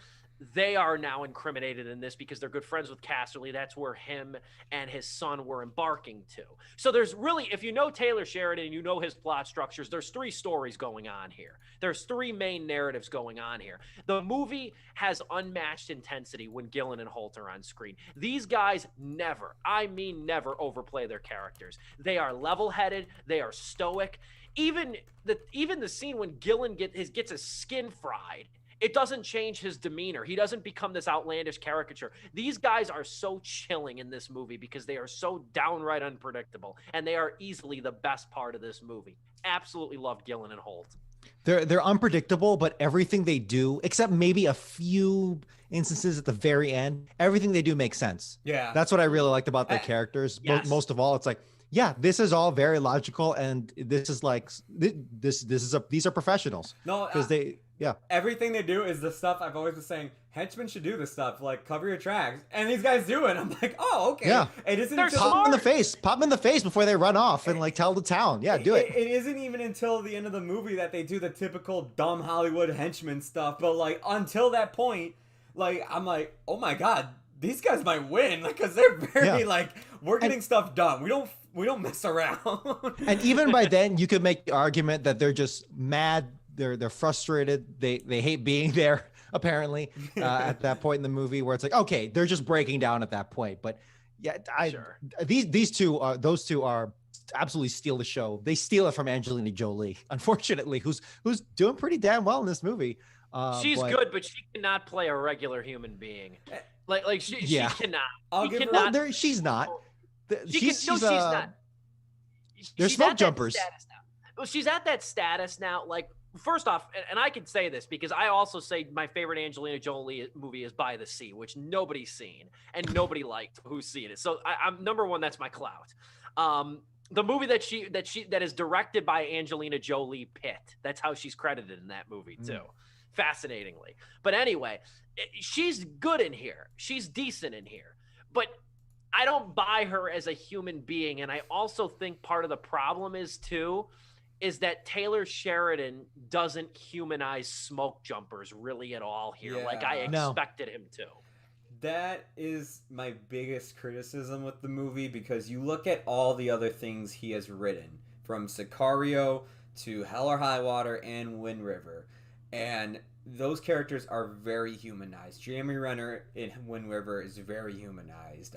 they are now incriminated in this because they're good friends with Casterly. That's where him and his son were embarking to. So there's really, if you know Taylor Sheridan and you know his plot structures, there's 3 stories going on here. There's 3 main narratives going on here. The movie has unmatched intensity when Gillen and Holt are on screen. These guys never, I mean never, overplay their characters. They are level-headed. They are stoic. Even the scene when Gillen gets his skin fried, it doesn't change his demeanor. He doesn't become this outlandish caricature. These guys are so chilling in this movie because they are so downright unpredictable, and they are easily the best part of this movie. Absolutely love Gillen and Holt. They're unpredictable, but everything they do, except maybe a few instances at the very end, everything they do makes sense. Yeah. That's what I really liked about their characters. Yes. Most of all, it's like, yeah, this is all very logical, and this is like these are professionals. No, because everything they do is the stuff I've always been saying. Henchmen should do this stuff, like cover your tracks, and these guys do it. I'm like, oh, okay. Yeah, it isn't pop them in the face before they run off and like tell the town. Yeah, do it. It isn't even until the end of the movie that they do the typical dumb Hollywood henchman stuff. But like until that point, like I'm like, oh my god, these guys might win, because they're very like, we're getting stuff done. We don't mess around. And even by then, you could make the argument that they're just mad. They're frustrated. They hate being there. Apparently, at that point in the movie, where it's like, okay, they're just breaking down at that point. But yeah, those two are absolutely steal the show. They steal it from Angelina Jolie, unfortunately, who's doing pretty damn well in this movie. She's good, but she cannot play a regular human being. She cannot. She's not. She's not. They're smoke jumpers. Well, she's at that status now. Like, first off, and I can say this because I also say my favorite Angelina Jolie movie is By the Sea, which nobody's seen and nobody liked who's seen it. So I'm number one. That's my clout. The movie that is directed by Angelina Jolie Pitt. That's how she's credited in that movie too. Fascinatingly. But anyway, she's good in here. She's decent in here. But I don't buy her as a human being. And I also think part of the problem is that Taylor Sheridan doesn't humanize smoke jumpers really at all here. Yeah. Like I expected him to. That is my biggest criticism with the movie, because you look at all the other things he has written, from Sicario to Hell or High Water and Wind River, and those characters are very humanized. Jeremy Renner in Wind River is very humanized.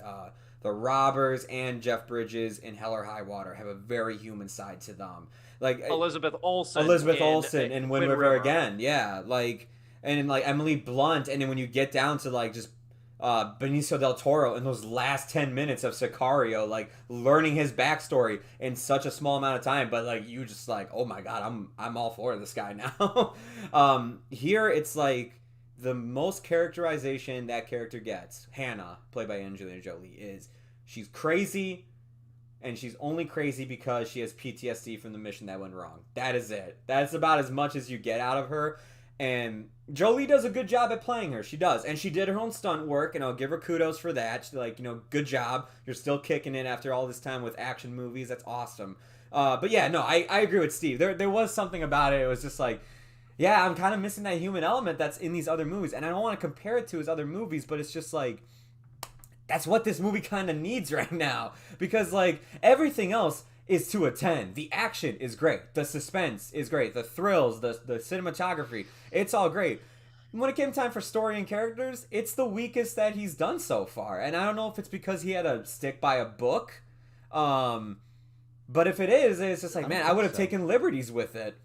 The robbers and Jeff Bridges in Hell or High Water have a very human side to them. Like Elizabeth Olsen in Wind River again, yeah. Like, and like Emily Blunt, and then when you get down to like just Benicio del Toro in those last 10 minutes of Sicario, like learning his backstory in such a small amount of time, but like you just like, oh my god, I'm all for this guy now. Here it's like the most characterization that character gets, Hannah, played by Angelina Jolie, is she's crazy, and she's only crazy because she has PTSD from the mission that went wrong. That is it. That's about as much as you get out of her. And Jolie does a good job at playing her. She does. And she did her own stunt work, and I'll give her kudos for that. She's like, good job. You're still kicking it after all this time with action movies. That's awesome. But yeah, no, I agree with Steve. There was something about it. It was just like, yeah, I'm kind of missing that human element that's in these other movies. And I don't want to compare it to his other movies, but it's just like, that's what this movie kind of needs right now. Because like everything else is to a 10. The action is great. The suspense is great. The thrills, the cinematography, it's all great. When it came time for story and characters, it's the weakest that he's done so far. And I don't know if it's because he had to stick by a book. But if it is, it's just like, man, I would have taken liberties with it.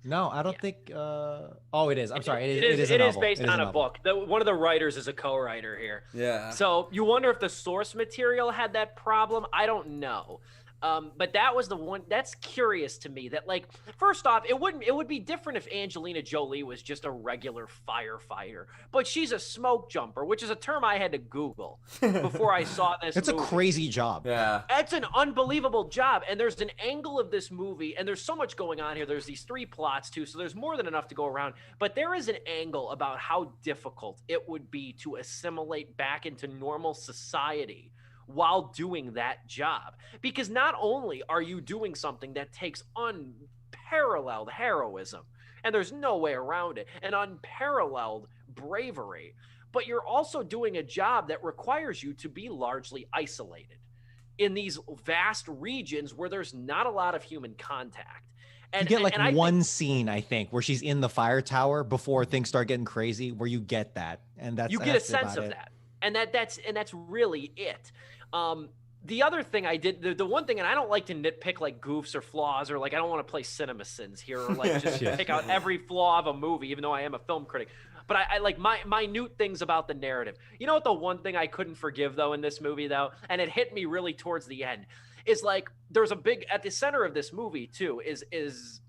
No, I don't think. It is. I'm sorry. It is based on a book. One of the writers is a co-writer here. Yeah. So you wonder if the source material had that problem. I don't know. But that was the one that's curious to me. That, like, first off, it would be different if Angelina Jolie was just a regular firefighter, but she's a smoke jumper, which is a term I had to Google before I saw this. It's movie. A crazy job. Yeah, it's an unbelievable job, and there's an angle of this movie, and there's so much going on here. There's these 3 plots too, so there's more than enough to go around. But there is an angle about how difficult it would be to assimilate back into normal society while doing that job, because not only are you doing something that takes unparalleled heroism, and there's no way around it, and unparalleled bravery, but you're also doing a job that requires you to be largely isolated in these vast regions where there's not a lot of human contact. And you get like and one scene, I think, where she's in the fire tower before things start getting crazy, where you get that, and that's you get a sense of that, and that's really it. The other thing I did, the one thing, and I don't like to nitpick like goofs or flaws, or like I don't want to play cinema sins here, or like just pick out every flaw of a movie, even though I am a film critic. But I like minute things about the narrative. You know what the one thing I couldn't forgive though in this movie though, and it hit me really towards the end, is like there's a big, at the center of this movie too, is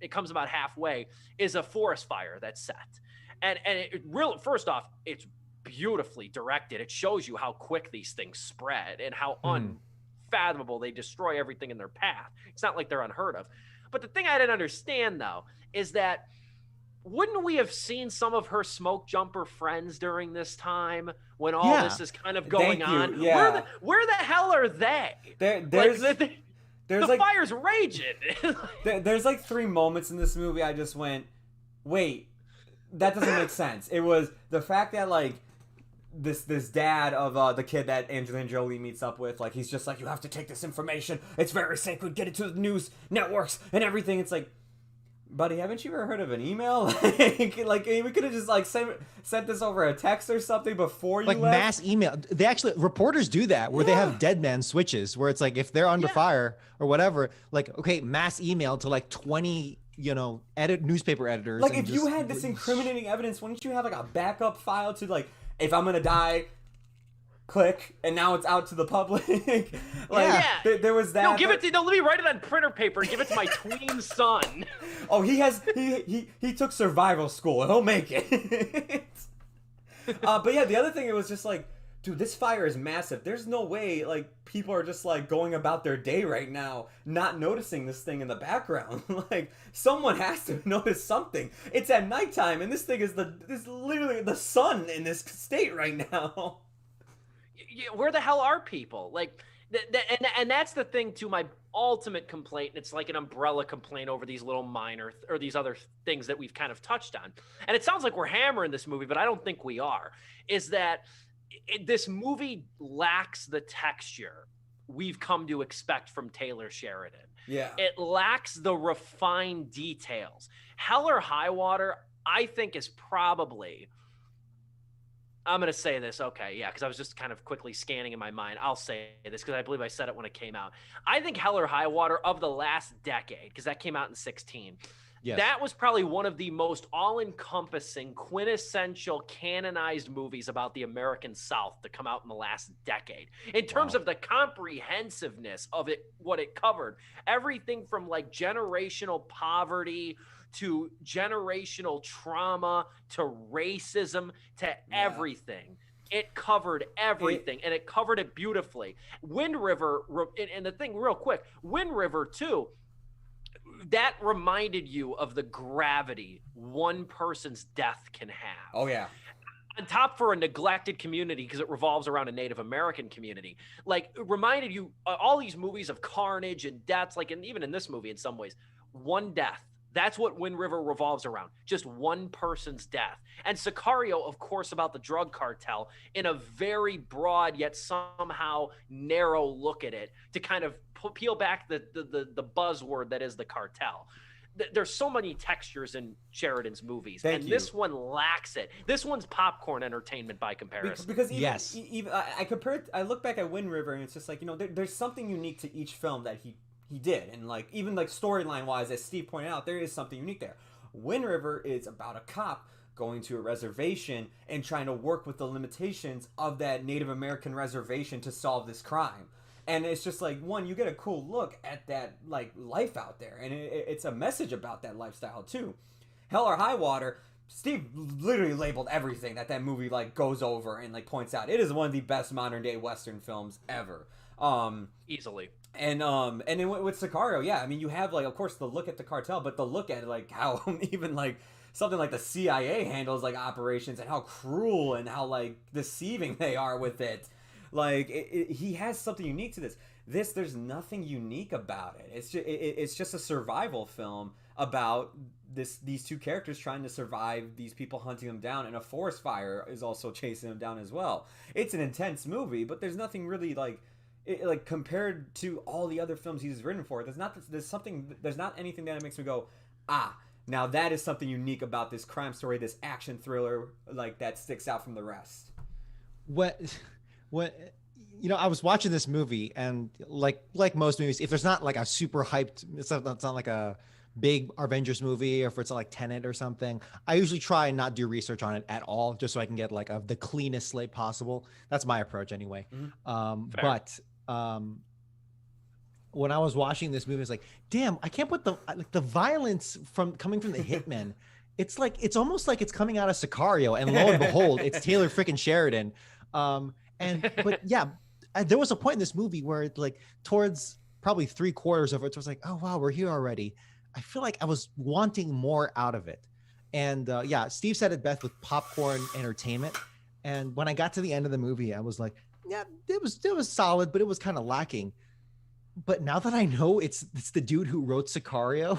it comes about halfway, is a forest fire that's set. And it really, first off, it's beautifully directed. It shows you how quick these things spread and how unfathomable they destroy everything in their path. It's not like they're unheard of. But the thing I didn't understand though is that wouldn't we have seen some of her smoke jumper friends during this time when all this is kind of going on? Yeah. Where the hell are they? There's the like, fire's raging. there's like 3 moments in this movie I just went, wait, that doesn't make sense. It was the fact that like this dad of the kid that Angelina Jolie meets up with, like he's just like, you have to take this information. It's very sacred. Get it to the news networks and everything. It's like, buddy, haven't you ever heard of an email? like we could have just like sent this over a text or something before you like left. Mass email. They actually, reporters do that where they have dead man switches where it's like if they're under fire or whatever, like okay, mass email to like 20 newspaper editors. Like if you had this incriminating evidence, wouldn't you have like a backup file to like, if I'm gonna die, click, and now it's out to the public. There was that. No, let me write it on printer paper and give it to my tween son. Oh, he took survival school. He'll make it. But yeah, the other thing, it was just like, dude, this fire is massive. There's no way like people are just like going about their day right now not noticing this thing in the background. Like someone has to notice something. It's at nighttime, and this thing is literally the sun in this state right now. Where the hell are people? Like, and that's the thing too. My ultimate complaint, and it's like an umbrella complaint over these little minor or these other things that we've kind of touched on. And it sounds like we're hammering this movie, but I don't think we are. Is that this movie lacks the texture we've come to expect from Taylor Sheridan. Yeah, it lacks the refined details. Hell or High Water, I think, is probably. I'm going to say this. Okay. Yeah. Cause I was just kind of quickly scanning in my mind. I'll say this because I believe I said it when it came out. I think Hell or High Water of the last decade, cause that came out in 2016. Yes. That was probably one of the most all-encompassing, quintessential, canonized movies about the American South to come out in the last decade. In terms of the comprehensiveness of it, what it covered, everything from like generational poverty to generational trauma, to racism, to everything. It covered everything, and it covered it beautifully. Wind River, and the thing real quick, Wind River too, that reminded you of the gravity one person's death can have. Oh, yeah. On top for a neglected community, because it revolves around a Native American community. Like, it reminded you, all these movies of carnage and deaths, like, and even in this movie in some ways, one death. That's what Wind River revolves around. Just one person's death. And Sicario, of course, about the drug cartel in a very broad yet somehow narrow look at it to kind of peel back the buzzword that is the cartel. There's so many textures in Sheridan's movies, this one lacks it. This one's popcorn entertainment by comparison. Because even I look back at Wind River and it's just like, there's something unique to each film that he did, and like even like storyline wise, as Steve pointed out, there is something unique there. Wind River is about a cop going to a reservation and trying to work with the limitations of that Native American reservation to solve this crime. And it's just like, one, you get a cool look at that like life out there, and it's a message about that lifestyle too. Hell or High Water, Steve literally labeled everything that movie like goes over and like points out. It is one of the best modern day Western films ever. Easily. And then with Sicario, yeah, I mean, you have like, of course, the look at the cartel, but the look at like how even like something like the CIA handles like operations and how cruel and how like deceiving they are with it. Like he has something unique to this. There's nothing unique about it. It's just a survival film about these two characters trying to survive these people hunting them down, and a forest fire is also chasing them down as well. It's an intense movie, but there's nothing really like compared to all the other films he's written for. There's not anything that makes me go, now that is something unique about this crime story, this action thriller, like that sticks out from the rest. What I was watching this movie, and like most movies, if there's not like a super hyped, it's not like a big Avengers movie, or if it's like Tenet or something, I usually try and not do research on it at all, just so I can get like the cleanest slate possible. That's my approach anyway. But when I was watching this movie, it's like, damn, I can't put the violence coming from the hitmen. It's almost like it's coming out of Sicario, and lo and behold, it's Taylor freaking Sheridan. But yeah, there was a point in this movie where it, like towards probably 3/4 of it was like, oh wow, we're here already. I feel like I was wanting more out of it. And Steve said it best with popcorn entertainment. And when I got to the end of the movie, I was like, yeah, it was solid, but it was kind of lacking. But now that I know it's the dude who wrote Sicario,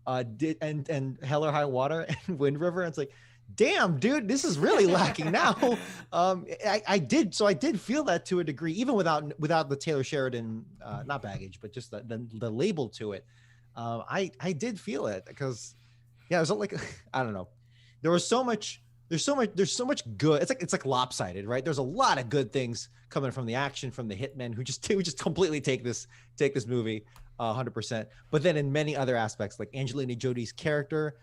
and Hell or High Water and Wind River, it's like, damn, dude, this is really lacking now. I did feel that to a degree, even without the Taylor Sheridan, not baggage, but just the label to it. I did feel it because, yeah, it was like, I don't know. There's so much good. It's like lopsided, right? There's a lot of good things coming from the action, from the hitmen who just completely take this movie 100%. But then in many other aspects, like Angelina Jolie's character,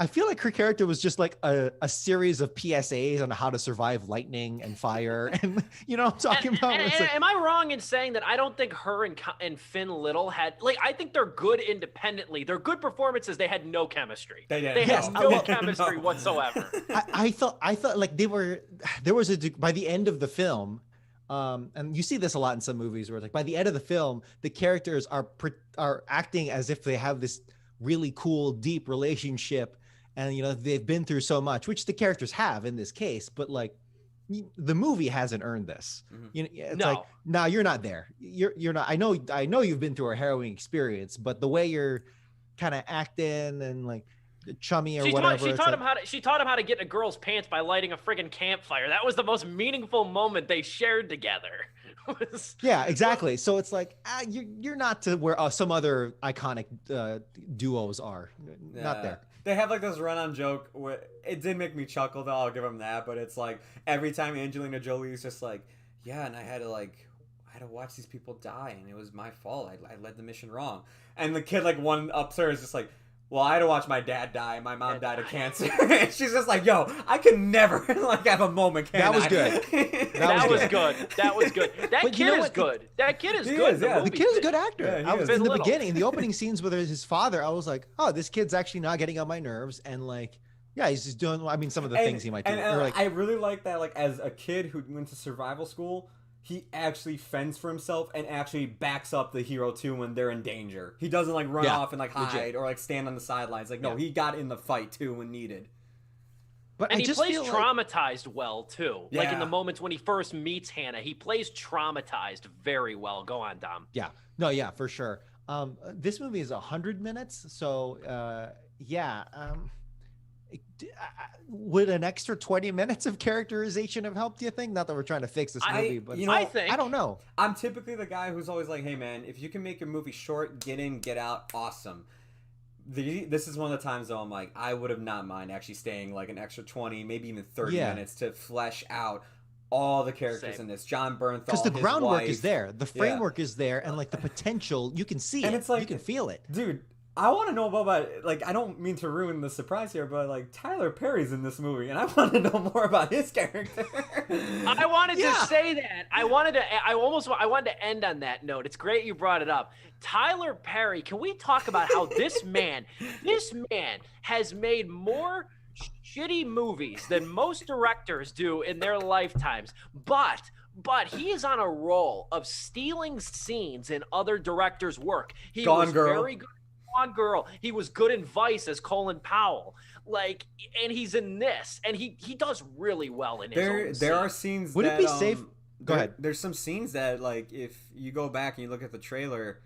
I feel like her character was just like a series of PSAs on how to survive lightning and fire, and you know what I'm talking about. Am I wrong in saying that I don't think her and Finn Little had, like, I think they're good independently. They're good performances. They had no chemistry. They had no chemistry whatsoever. I thought like there was by the end of the film, and you see this a lot in some movies where like by the end of the film, the characters are acting as if they have this really cool, deep relationship. And, you know, they've been through so much, which the characters have in this case, but like the movie hasn't earned this. Mm-hmm. You know, it's like, no, you're not there. You're not. I know you've been through a harrowing experience, but the way you're kind of acting and like chummy or whatever. She taught him how to get in a girl's pants by lighting a friggin' campfire. That was the most meaningful moment they shared together. Yeah, exactly. So it's like you're not to where some other iconic duos are. Yeah. Not there. They have like this run-on joke where it did make me chuckle, though. I'll give them that. But it's like every time Angelina Jolie is just like, yeah, and I had to watch these people die, and it was my fault. I led the mission wrong. And the kid, like, one up there is just like, well, I had to watch my dad die. My mom died of cancer. And she's just like, yo, I could never like have a moment. That was good. That was good. That kid is good. That kid is good. The kid is a good actor. Yeah, I was in the beginning, in the opening scenes with his father, I was like, oh, this kid's actually not getting on my nerves. And like, yeah, he's just doing, I mean, some of the things he might do. And like, I really like that, like, as a kid who went to survival school, he actually fends for himself and actually backs up the hero too when they're in danger. He doesn't like run off and like hide legit. Or like stand on the sidelines. Like, no, he got in the fight too when needed. But he plays traumatized well too. Yeah. Like in the moments when he first meets Hannah, he plays traumatized very well. Go on, Dom. Yeah. No, yeah, for sure. This movie is 100 minutes. So would an extra 20 minutes of characterization have helped, you think? Not that we're trying to fix this movie, but I don't know. I'm typically the guy who's always like, hey man, if you can make a movie short, get in, get out, awesome. This is one of the times though I'm like, I would have not mind actually staying like an extra 20, maybe even 30 minutes to flesh out all the characters in this. John Bernthal, because the groundwork is there, the framework is there, and like the potential, you can see and it's like, you can feel it, dude. I want to know about, like, I don't mean to ruin the surprise here, but, like, Tyler Perry's in this movie, and I want to know more about his character. I wanted to say that. I wanted to end on that note. It's great you brought it up. Tyler Perry, can we talk about how this man has made more shitty movies than most directors do in their lifetimes, but he is on a roll of stealing scenes in other directors' work. He was very good. Gone Girl. He was good in Vice as Colin Powell. Like, and he's in this, and he does really well in his own There are scenes. Would it be safe? Go ahead. There's some scenes that, like, if you go back and you look at the trailer,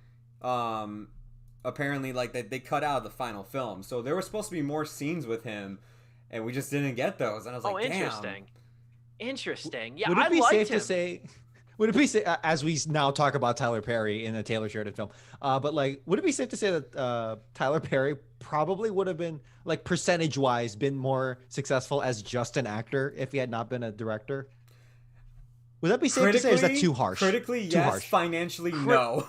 apparently like they cut out of the final film. So there were supposed to be more scenes with him, and we just didn't get those. And I was like, interesting. Interesting. Yeah, Would it be liked safe him. to say? Would it be as we now talk about Tyler Perry in a Taylor Sheridan film? But like, would it be safe to say that Tyler Perry probably would have been, like, percentage-wise, been more successful as just an actor if he had not been a director? Would that be safe to say? Or is that too harsh? Critically, too yes. Harsh. Financially, no.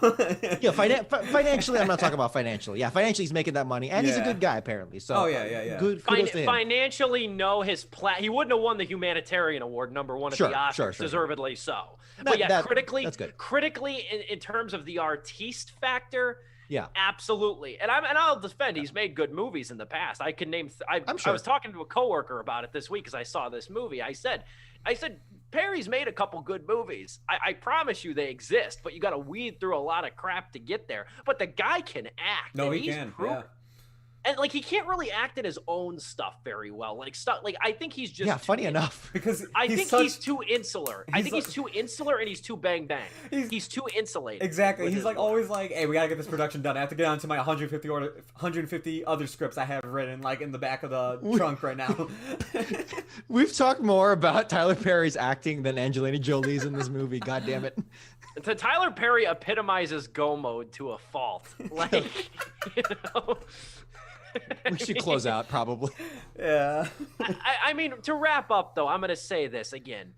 Yeah, financially, I'm not talking about financially. Yeah, financially, he's making that money, and he's a good guy apparently. So, good. Kudos to him. Financially, no, he wouldn't have won the humanitarian award #1 at the Oscars, deservedly so. But yeah, critically, that's good. Critically, in terms of the artiste factor. Yeah, absolutely, and I'll defend. He's made good movies in the past. I can name. I'm sure. I was talking to a coworker about it this week because I saw this movie. I said, Perry's made a couple good movies. I promise you they exist, but you got to weed through a lot of crap to get there. But the guy can act. No, he can. Yeah. And like he can't really act in his own stuff very well. Like stuff like I think he's just funny enough because he's too insular. I think he's too insular and he's too bang bang. He's too insulated. Exactly. He's like always like, hey, we gotta get this production done. I have to get onto my 150 other scripts I have written like in the back of the trunk right now. We've talked more about Tyler Perry's acting than Angelina Jolie's in this movie. God damn it. Tyler Perry epitomizes go mode to a fault. Like you know. We should close out, probably. Yeah. I mean, to wrap up, though, I'm going to say this again.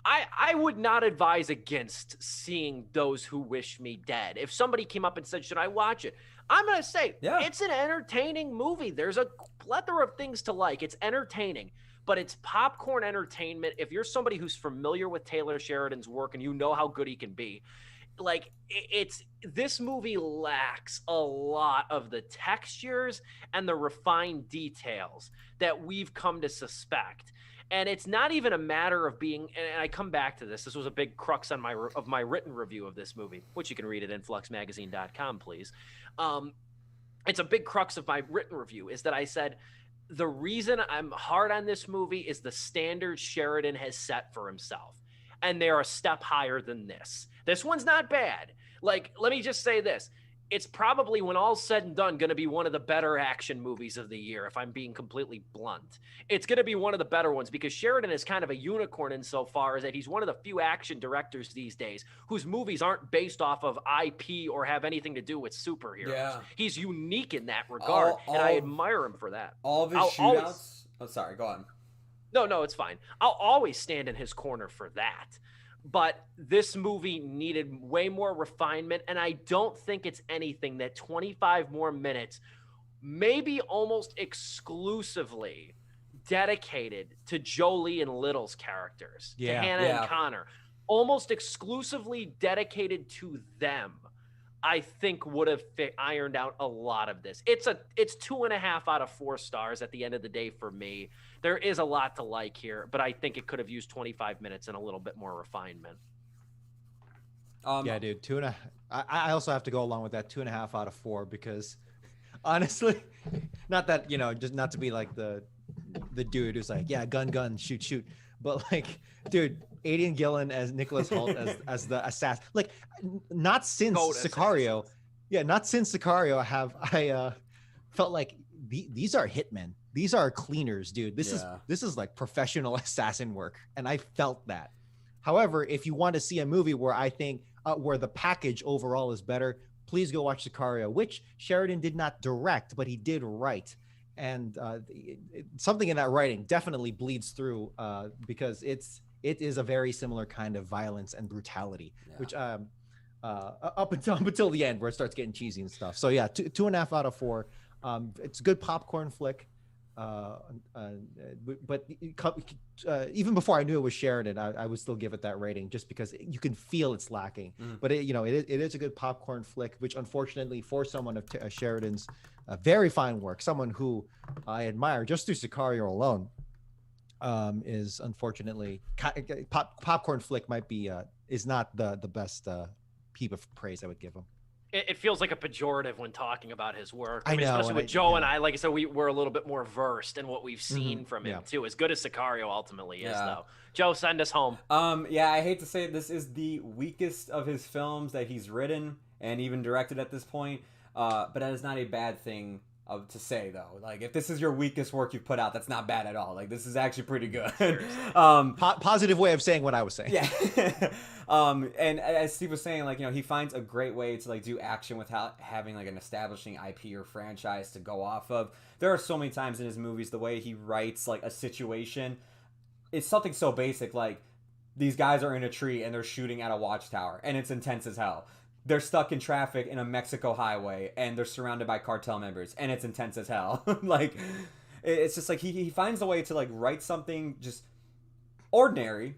I would not advise against seeing Those Who Wish Me Dead. If somebody came up and said, should I watch it? I'm going to say, it's an entertaining movie. There's a plethora of things to like. It's entertaining, but it's popcorn entertainment. If you're somebody who's familiar with Taylor Sheridan's work and you know how good he can be, like this movie lacks a lot of the textures and the refined details that we've come to suspect. And it's not even a matter of being, and I come back to this. This was a big crux on my written review of this movie, which you can read at influxmagazine.com, please. It's a big crux of my written review is that I said, the reason I'm hard on this movie is the standards Sheridan has set for himself. And they're a step higher than this. This one's not bad. Like, let me just say this. It's probably, when all's said and done, going to be one of the better action movies of the year, if I'm being completely blunt. It's going to be one of the better ones because Sheridan is kind of a unicorn insofar as that he's one of the few action directors these days whose movies aren't based off of IP or have anything to do with superheroes. Yeah. He's unique in that regard, and I admire him for that. All of his shootouts... Oh, sorry, go on. No, it's fine. I'll always stand in his corner for that. But this movie needed way more refinement, and I don't think it's anything that 25 more minutes, maybe almost exclusively dedicated to Jolie and Little's characters, to Hannah and Connor, almost exclusively dedicated to them, I think would have ironed out a lot of this. It's 2.5 out of 4 stars at the end of the day for me. There is a lot to like here, but I think it could have used 25 minutes and a little bit more refinement. Yeah, dude, 2.5. I also have to go along with that 2.5 out of 4 because honestly, not that, just not to be like the dude who's like, yeah, gun, shoot, but like, dude, Aidan Gillen as Nicholas Hoult as the assassin. Like, not since Sicario. Yeah, not since Sicario have I felt like these are hitmen. These are cleaners, dude. This is like professional assassin work, and I felt that. However, if you want to see a movie where I think where the package overall is better, please go watch Sicario, which Sheridan did not direct, but he did write. And something in that writing definitely bleeds through because it is a very similar kind of violence and brutality, which up until the end where it starts getting cheesy and stuff. So yeah, 2.5 out of 4. It's a good popcorn flick. But even before I knew it was Sheridan, I would still give it that rating just because you can feel it's lacking. But it is a good popcorn flick, which unfortunately for someone of Sheridan's very fine work, someone who I admire just through Sicario alone, is unfortunately popcorn flick might be is not the best heap of praise I would give him. It feels like a pejorative when talking about his work. I mean, especially with Joe and I, like I said, we're a little bit more versed in what we've seen from him too. As good as Sicario ultimately is, though. Joe, send us home. I hate to say it, this is the weakest of his films that he's written and even directed at this point. But that is not a bad thing to say, though. Like, if this is your weakest work you've put out, that's not bad at all. Like, this is actually pretty good. Positive way of saying what I was saying. Yeah. And as Steve was saying, like, you know, he finds a great way to, like, do action without having, like, an establishing IP or franchise to go off of. There are so many times in his movies, the way he writes, like, a situation, it's something so basic, like, these guys are in a tree and they're shooting at a watchtower, and it's intense as hell. They're stuck in traffic in a Mexico highway, and they're surrounded by cartel members, and it's intense as hell. Like, it's just like he finds a way to, like, write something just ordinary,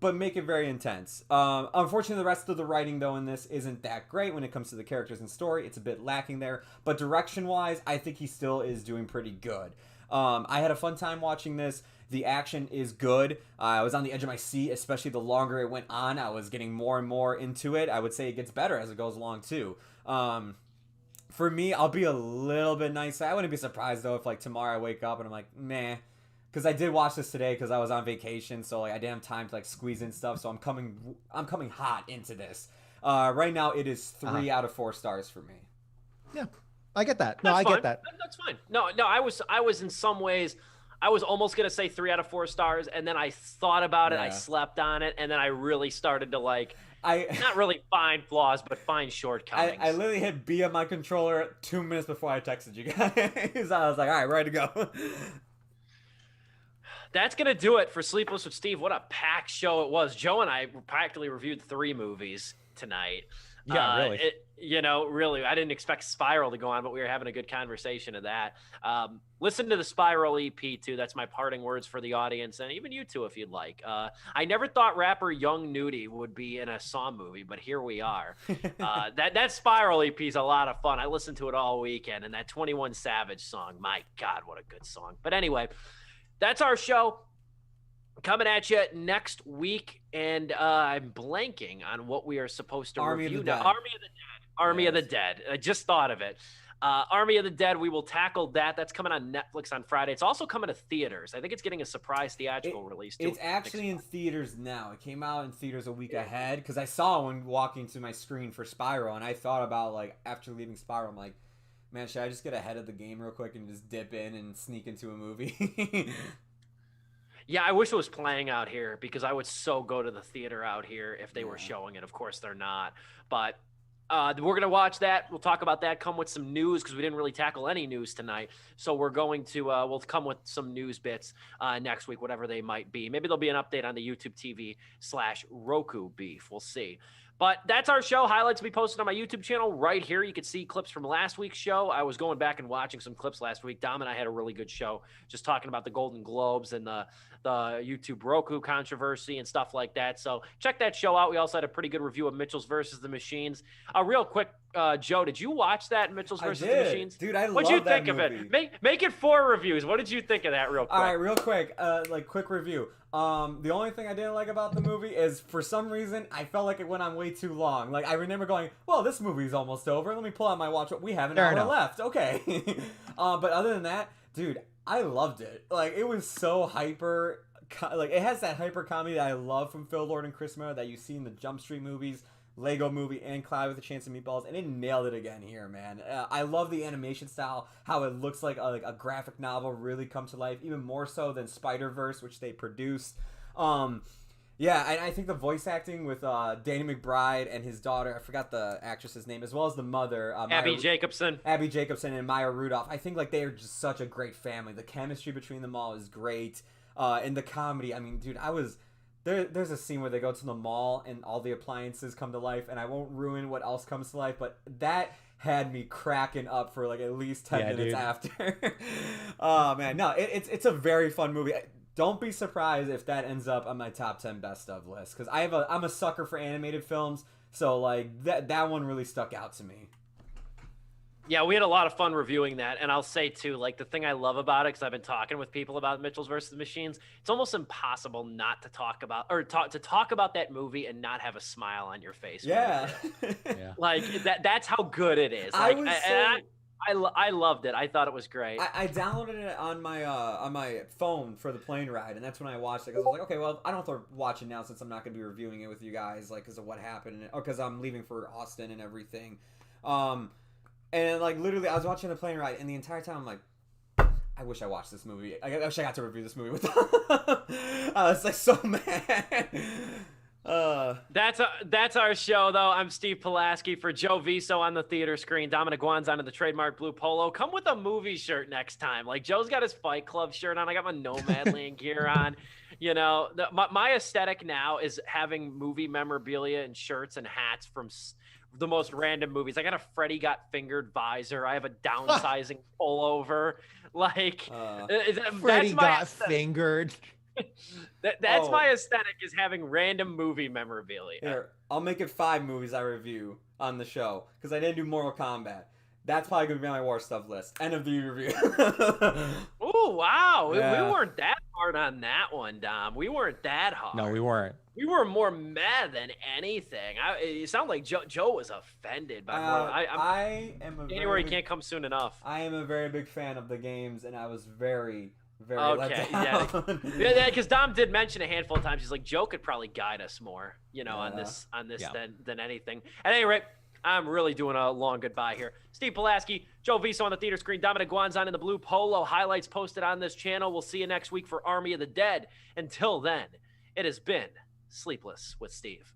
but make it very intense. Unfortunately, the rest of the writing, though, in this isn't that great when it comes to the characters and story. It's a bit lacking there, but direction-wise, I think he still is doing pretty good. I had a fun time watching this. The action is good. I was on the edge of my seat, especially the longer it went on. I was getting more and more into it. I would say it gets better as it goes along, too. For me, I'll be a little bit nicer. I wouldn't be surprised, though, if, like, tomorrow I wake up and I'm like, meh. Because I did watch this today because I was on vacation, so, like, I didn't have time to, like, squeeze in stuff, so I'm coming hot into this. Right now, it is 3 out of 4 stars for me. Yeah, I get that. No, I get that. That's fine. No, I was in some ways, I was almost going to say 3 out of 4 stars, and then I thought about it, I slept on it, and then I really started to, like, not really find flaws, but find shortcomings. I literally hit B on my controller 2 minutes before I texted you guys. I was like, all right, ready to go. That's going to do it for Sleepless with Steve. What a packed show it was. Joe and I practically reviewed 3 movies tonight. Yeah, really. Really, I didn't expect Spiral to go on, but we were having a good conversation of that. Listen to the Spiral EP, too. That's my parting words for the audience, and even you, too, if you'd like. I never thought rapper Young Nudie would be in a Saw movie, but here we are. That Spiral EP is a lot of fun. I listened to it all weekend, and that 21 Savage song, my God, what a good song. But anyway, that's our show. Coming at you next week, and I'm blanking on what we are supposed to review now. Army of the Dead. I just thought of it. Army of the Dead, we will tackle that. That's coming on Netflix on Friday. It's also coming to theaters. I think it's getting a surprise theatrical release, too. It's actually in theaters now. It came out in theaters a week ahead, because I saw when walking to my screen for Spiral, and I thought about, like, after leaving Spiral, I'm like, man, should I just get ahead of the game real quick and just dip in and sneak into a movie? Yeah, I wish it was playing out here, because I would so go to the theater out here if they were showing it. Of course, they're not. But we're going to watch that. We'll talk about that, come with some news, because we didn't really tackle any news tonight. So we're going to we'll come with some news bits next week, whatever they might be. Maybe there'll be an update on the YouTube TV/Roku beef. We'll see. But that's our show. Highlights will be posted on my YouTube channel right here. You can see clips from last week's show. I was going back and watching some clips last week. Dom and I had a really good show just talking about the Golden Globes and the YouTube Roku controversy and stuff like that. So check that show out. We also had a pretty good review of Mitchell's versus the Machines. Real quick, Joe, did you watch that, Mitchell's versus the Machines? Dude, I love that What'd you think movie. of it? Make it 4 reviews. What did you think of that real quick? All right, real quick, quick review. The only thing I didn't like about the movie is, for some reason, I felt like it went on way too long. Like, I remember going, well, this movie's almost over. Let me pull out my watch. We have an hour left. Okay. But other than that, dude, I loved it. Like, it was so hyper. Like, it has that hyper comedy that I love from Phil Lord and Chris Miller that you see in the Jump Street movies, Lego Movie, and Cloud with a Chance of Meatballs, and it nailed it again here, man. I love the animation style, how it looks like a graphic novel really come to life, even more so than Spider-Verse, which they produced. Yeah, and I think the voice acting with Danny McBride and his daughter, I forgot the actress's name, as well as the mother, Abby Jacobson and Maya Rudolph. I think, like, they are just such a great family. The chemistry between them all is great. And the comedy, I mean, dude, there's a scene where they go to the mall and all the appliances come to life, and I won't ruin what else comes to life, but that had me cracking up for, like, at least 10 minutes after. Oh, man. No, it's a very fun movie. Don't be surprised if that ends up on my top 10 best of list, because I'm a sucker for animated films, so, like, that one really stuck out to me. Yeah, we had a lot of fun reviewing that, and I'll say, too, like, the thing I love about it, because I've been talking with people about Mitchell's versus the Machines, it's almost impossible not to talk about, or to talk about that movie and not have a smile on your face. Yeah. Yeah. Like, that's how good it is. Like, I loved it. I thought it was great. I downloaded it on my phone for the plane ride, and that's when I watched it, because I was like, okay, well, I don't have to watch it now since I'm not going to be reviewing it with you guys, like, because of what happened, or because I'm leaving for Austin and everything. And like literally, I was watching the plane ride, and the entire time I'm like, I wish I watched this movie. I wish I got to review this movie with them. I was like so mad. That's our show, though. I'm Steve Pulaski for Joe Viso on the theater screen. Dominic Guanzon in the trademark blue polo. Come with a movie shirt next time. Like Joe's got his Fight Club shirt on. I got my Nomadland gear on. You know, my aesthetic now is having movie memorabilia and shirts and hats from the most random movies. I got a Freddy Got Fingered visor. I have a downsizing pullover. Like Freddy Got Fingered. That's my aesthetic, is having random movie memorabilia. Here, I'll make it 5 movies I review on the show because I didn't do Mortal Kombat. That's probably gonna be on my war stuff list. End of the review. Oh wow, Yeah. we weren't that hard on that one, Dom. We weren't that hard. No, we weren't. We were more mad than anything. It sounded like Joe was offended by more. I am a January can't come soon enough. I am a very big fan of the games, and I was very let Okay, down. yeah, because Dom did mention a handful of times. He's like, Joe could probably guide us more, on this than anything. At any rate, I'm really doing a long goodbye here. Steve Pulaski, Joe Viso on the theater screen, Dominic Guanzon in the blue polo. Highlights posted on this channel. We'll see you next week for Army of the Dead. Until then, it has been Sleepless with Steve.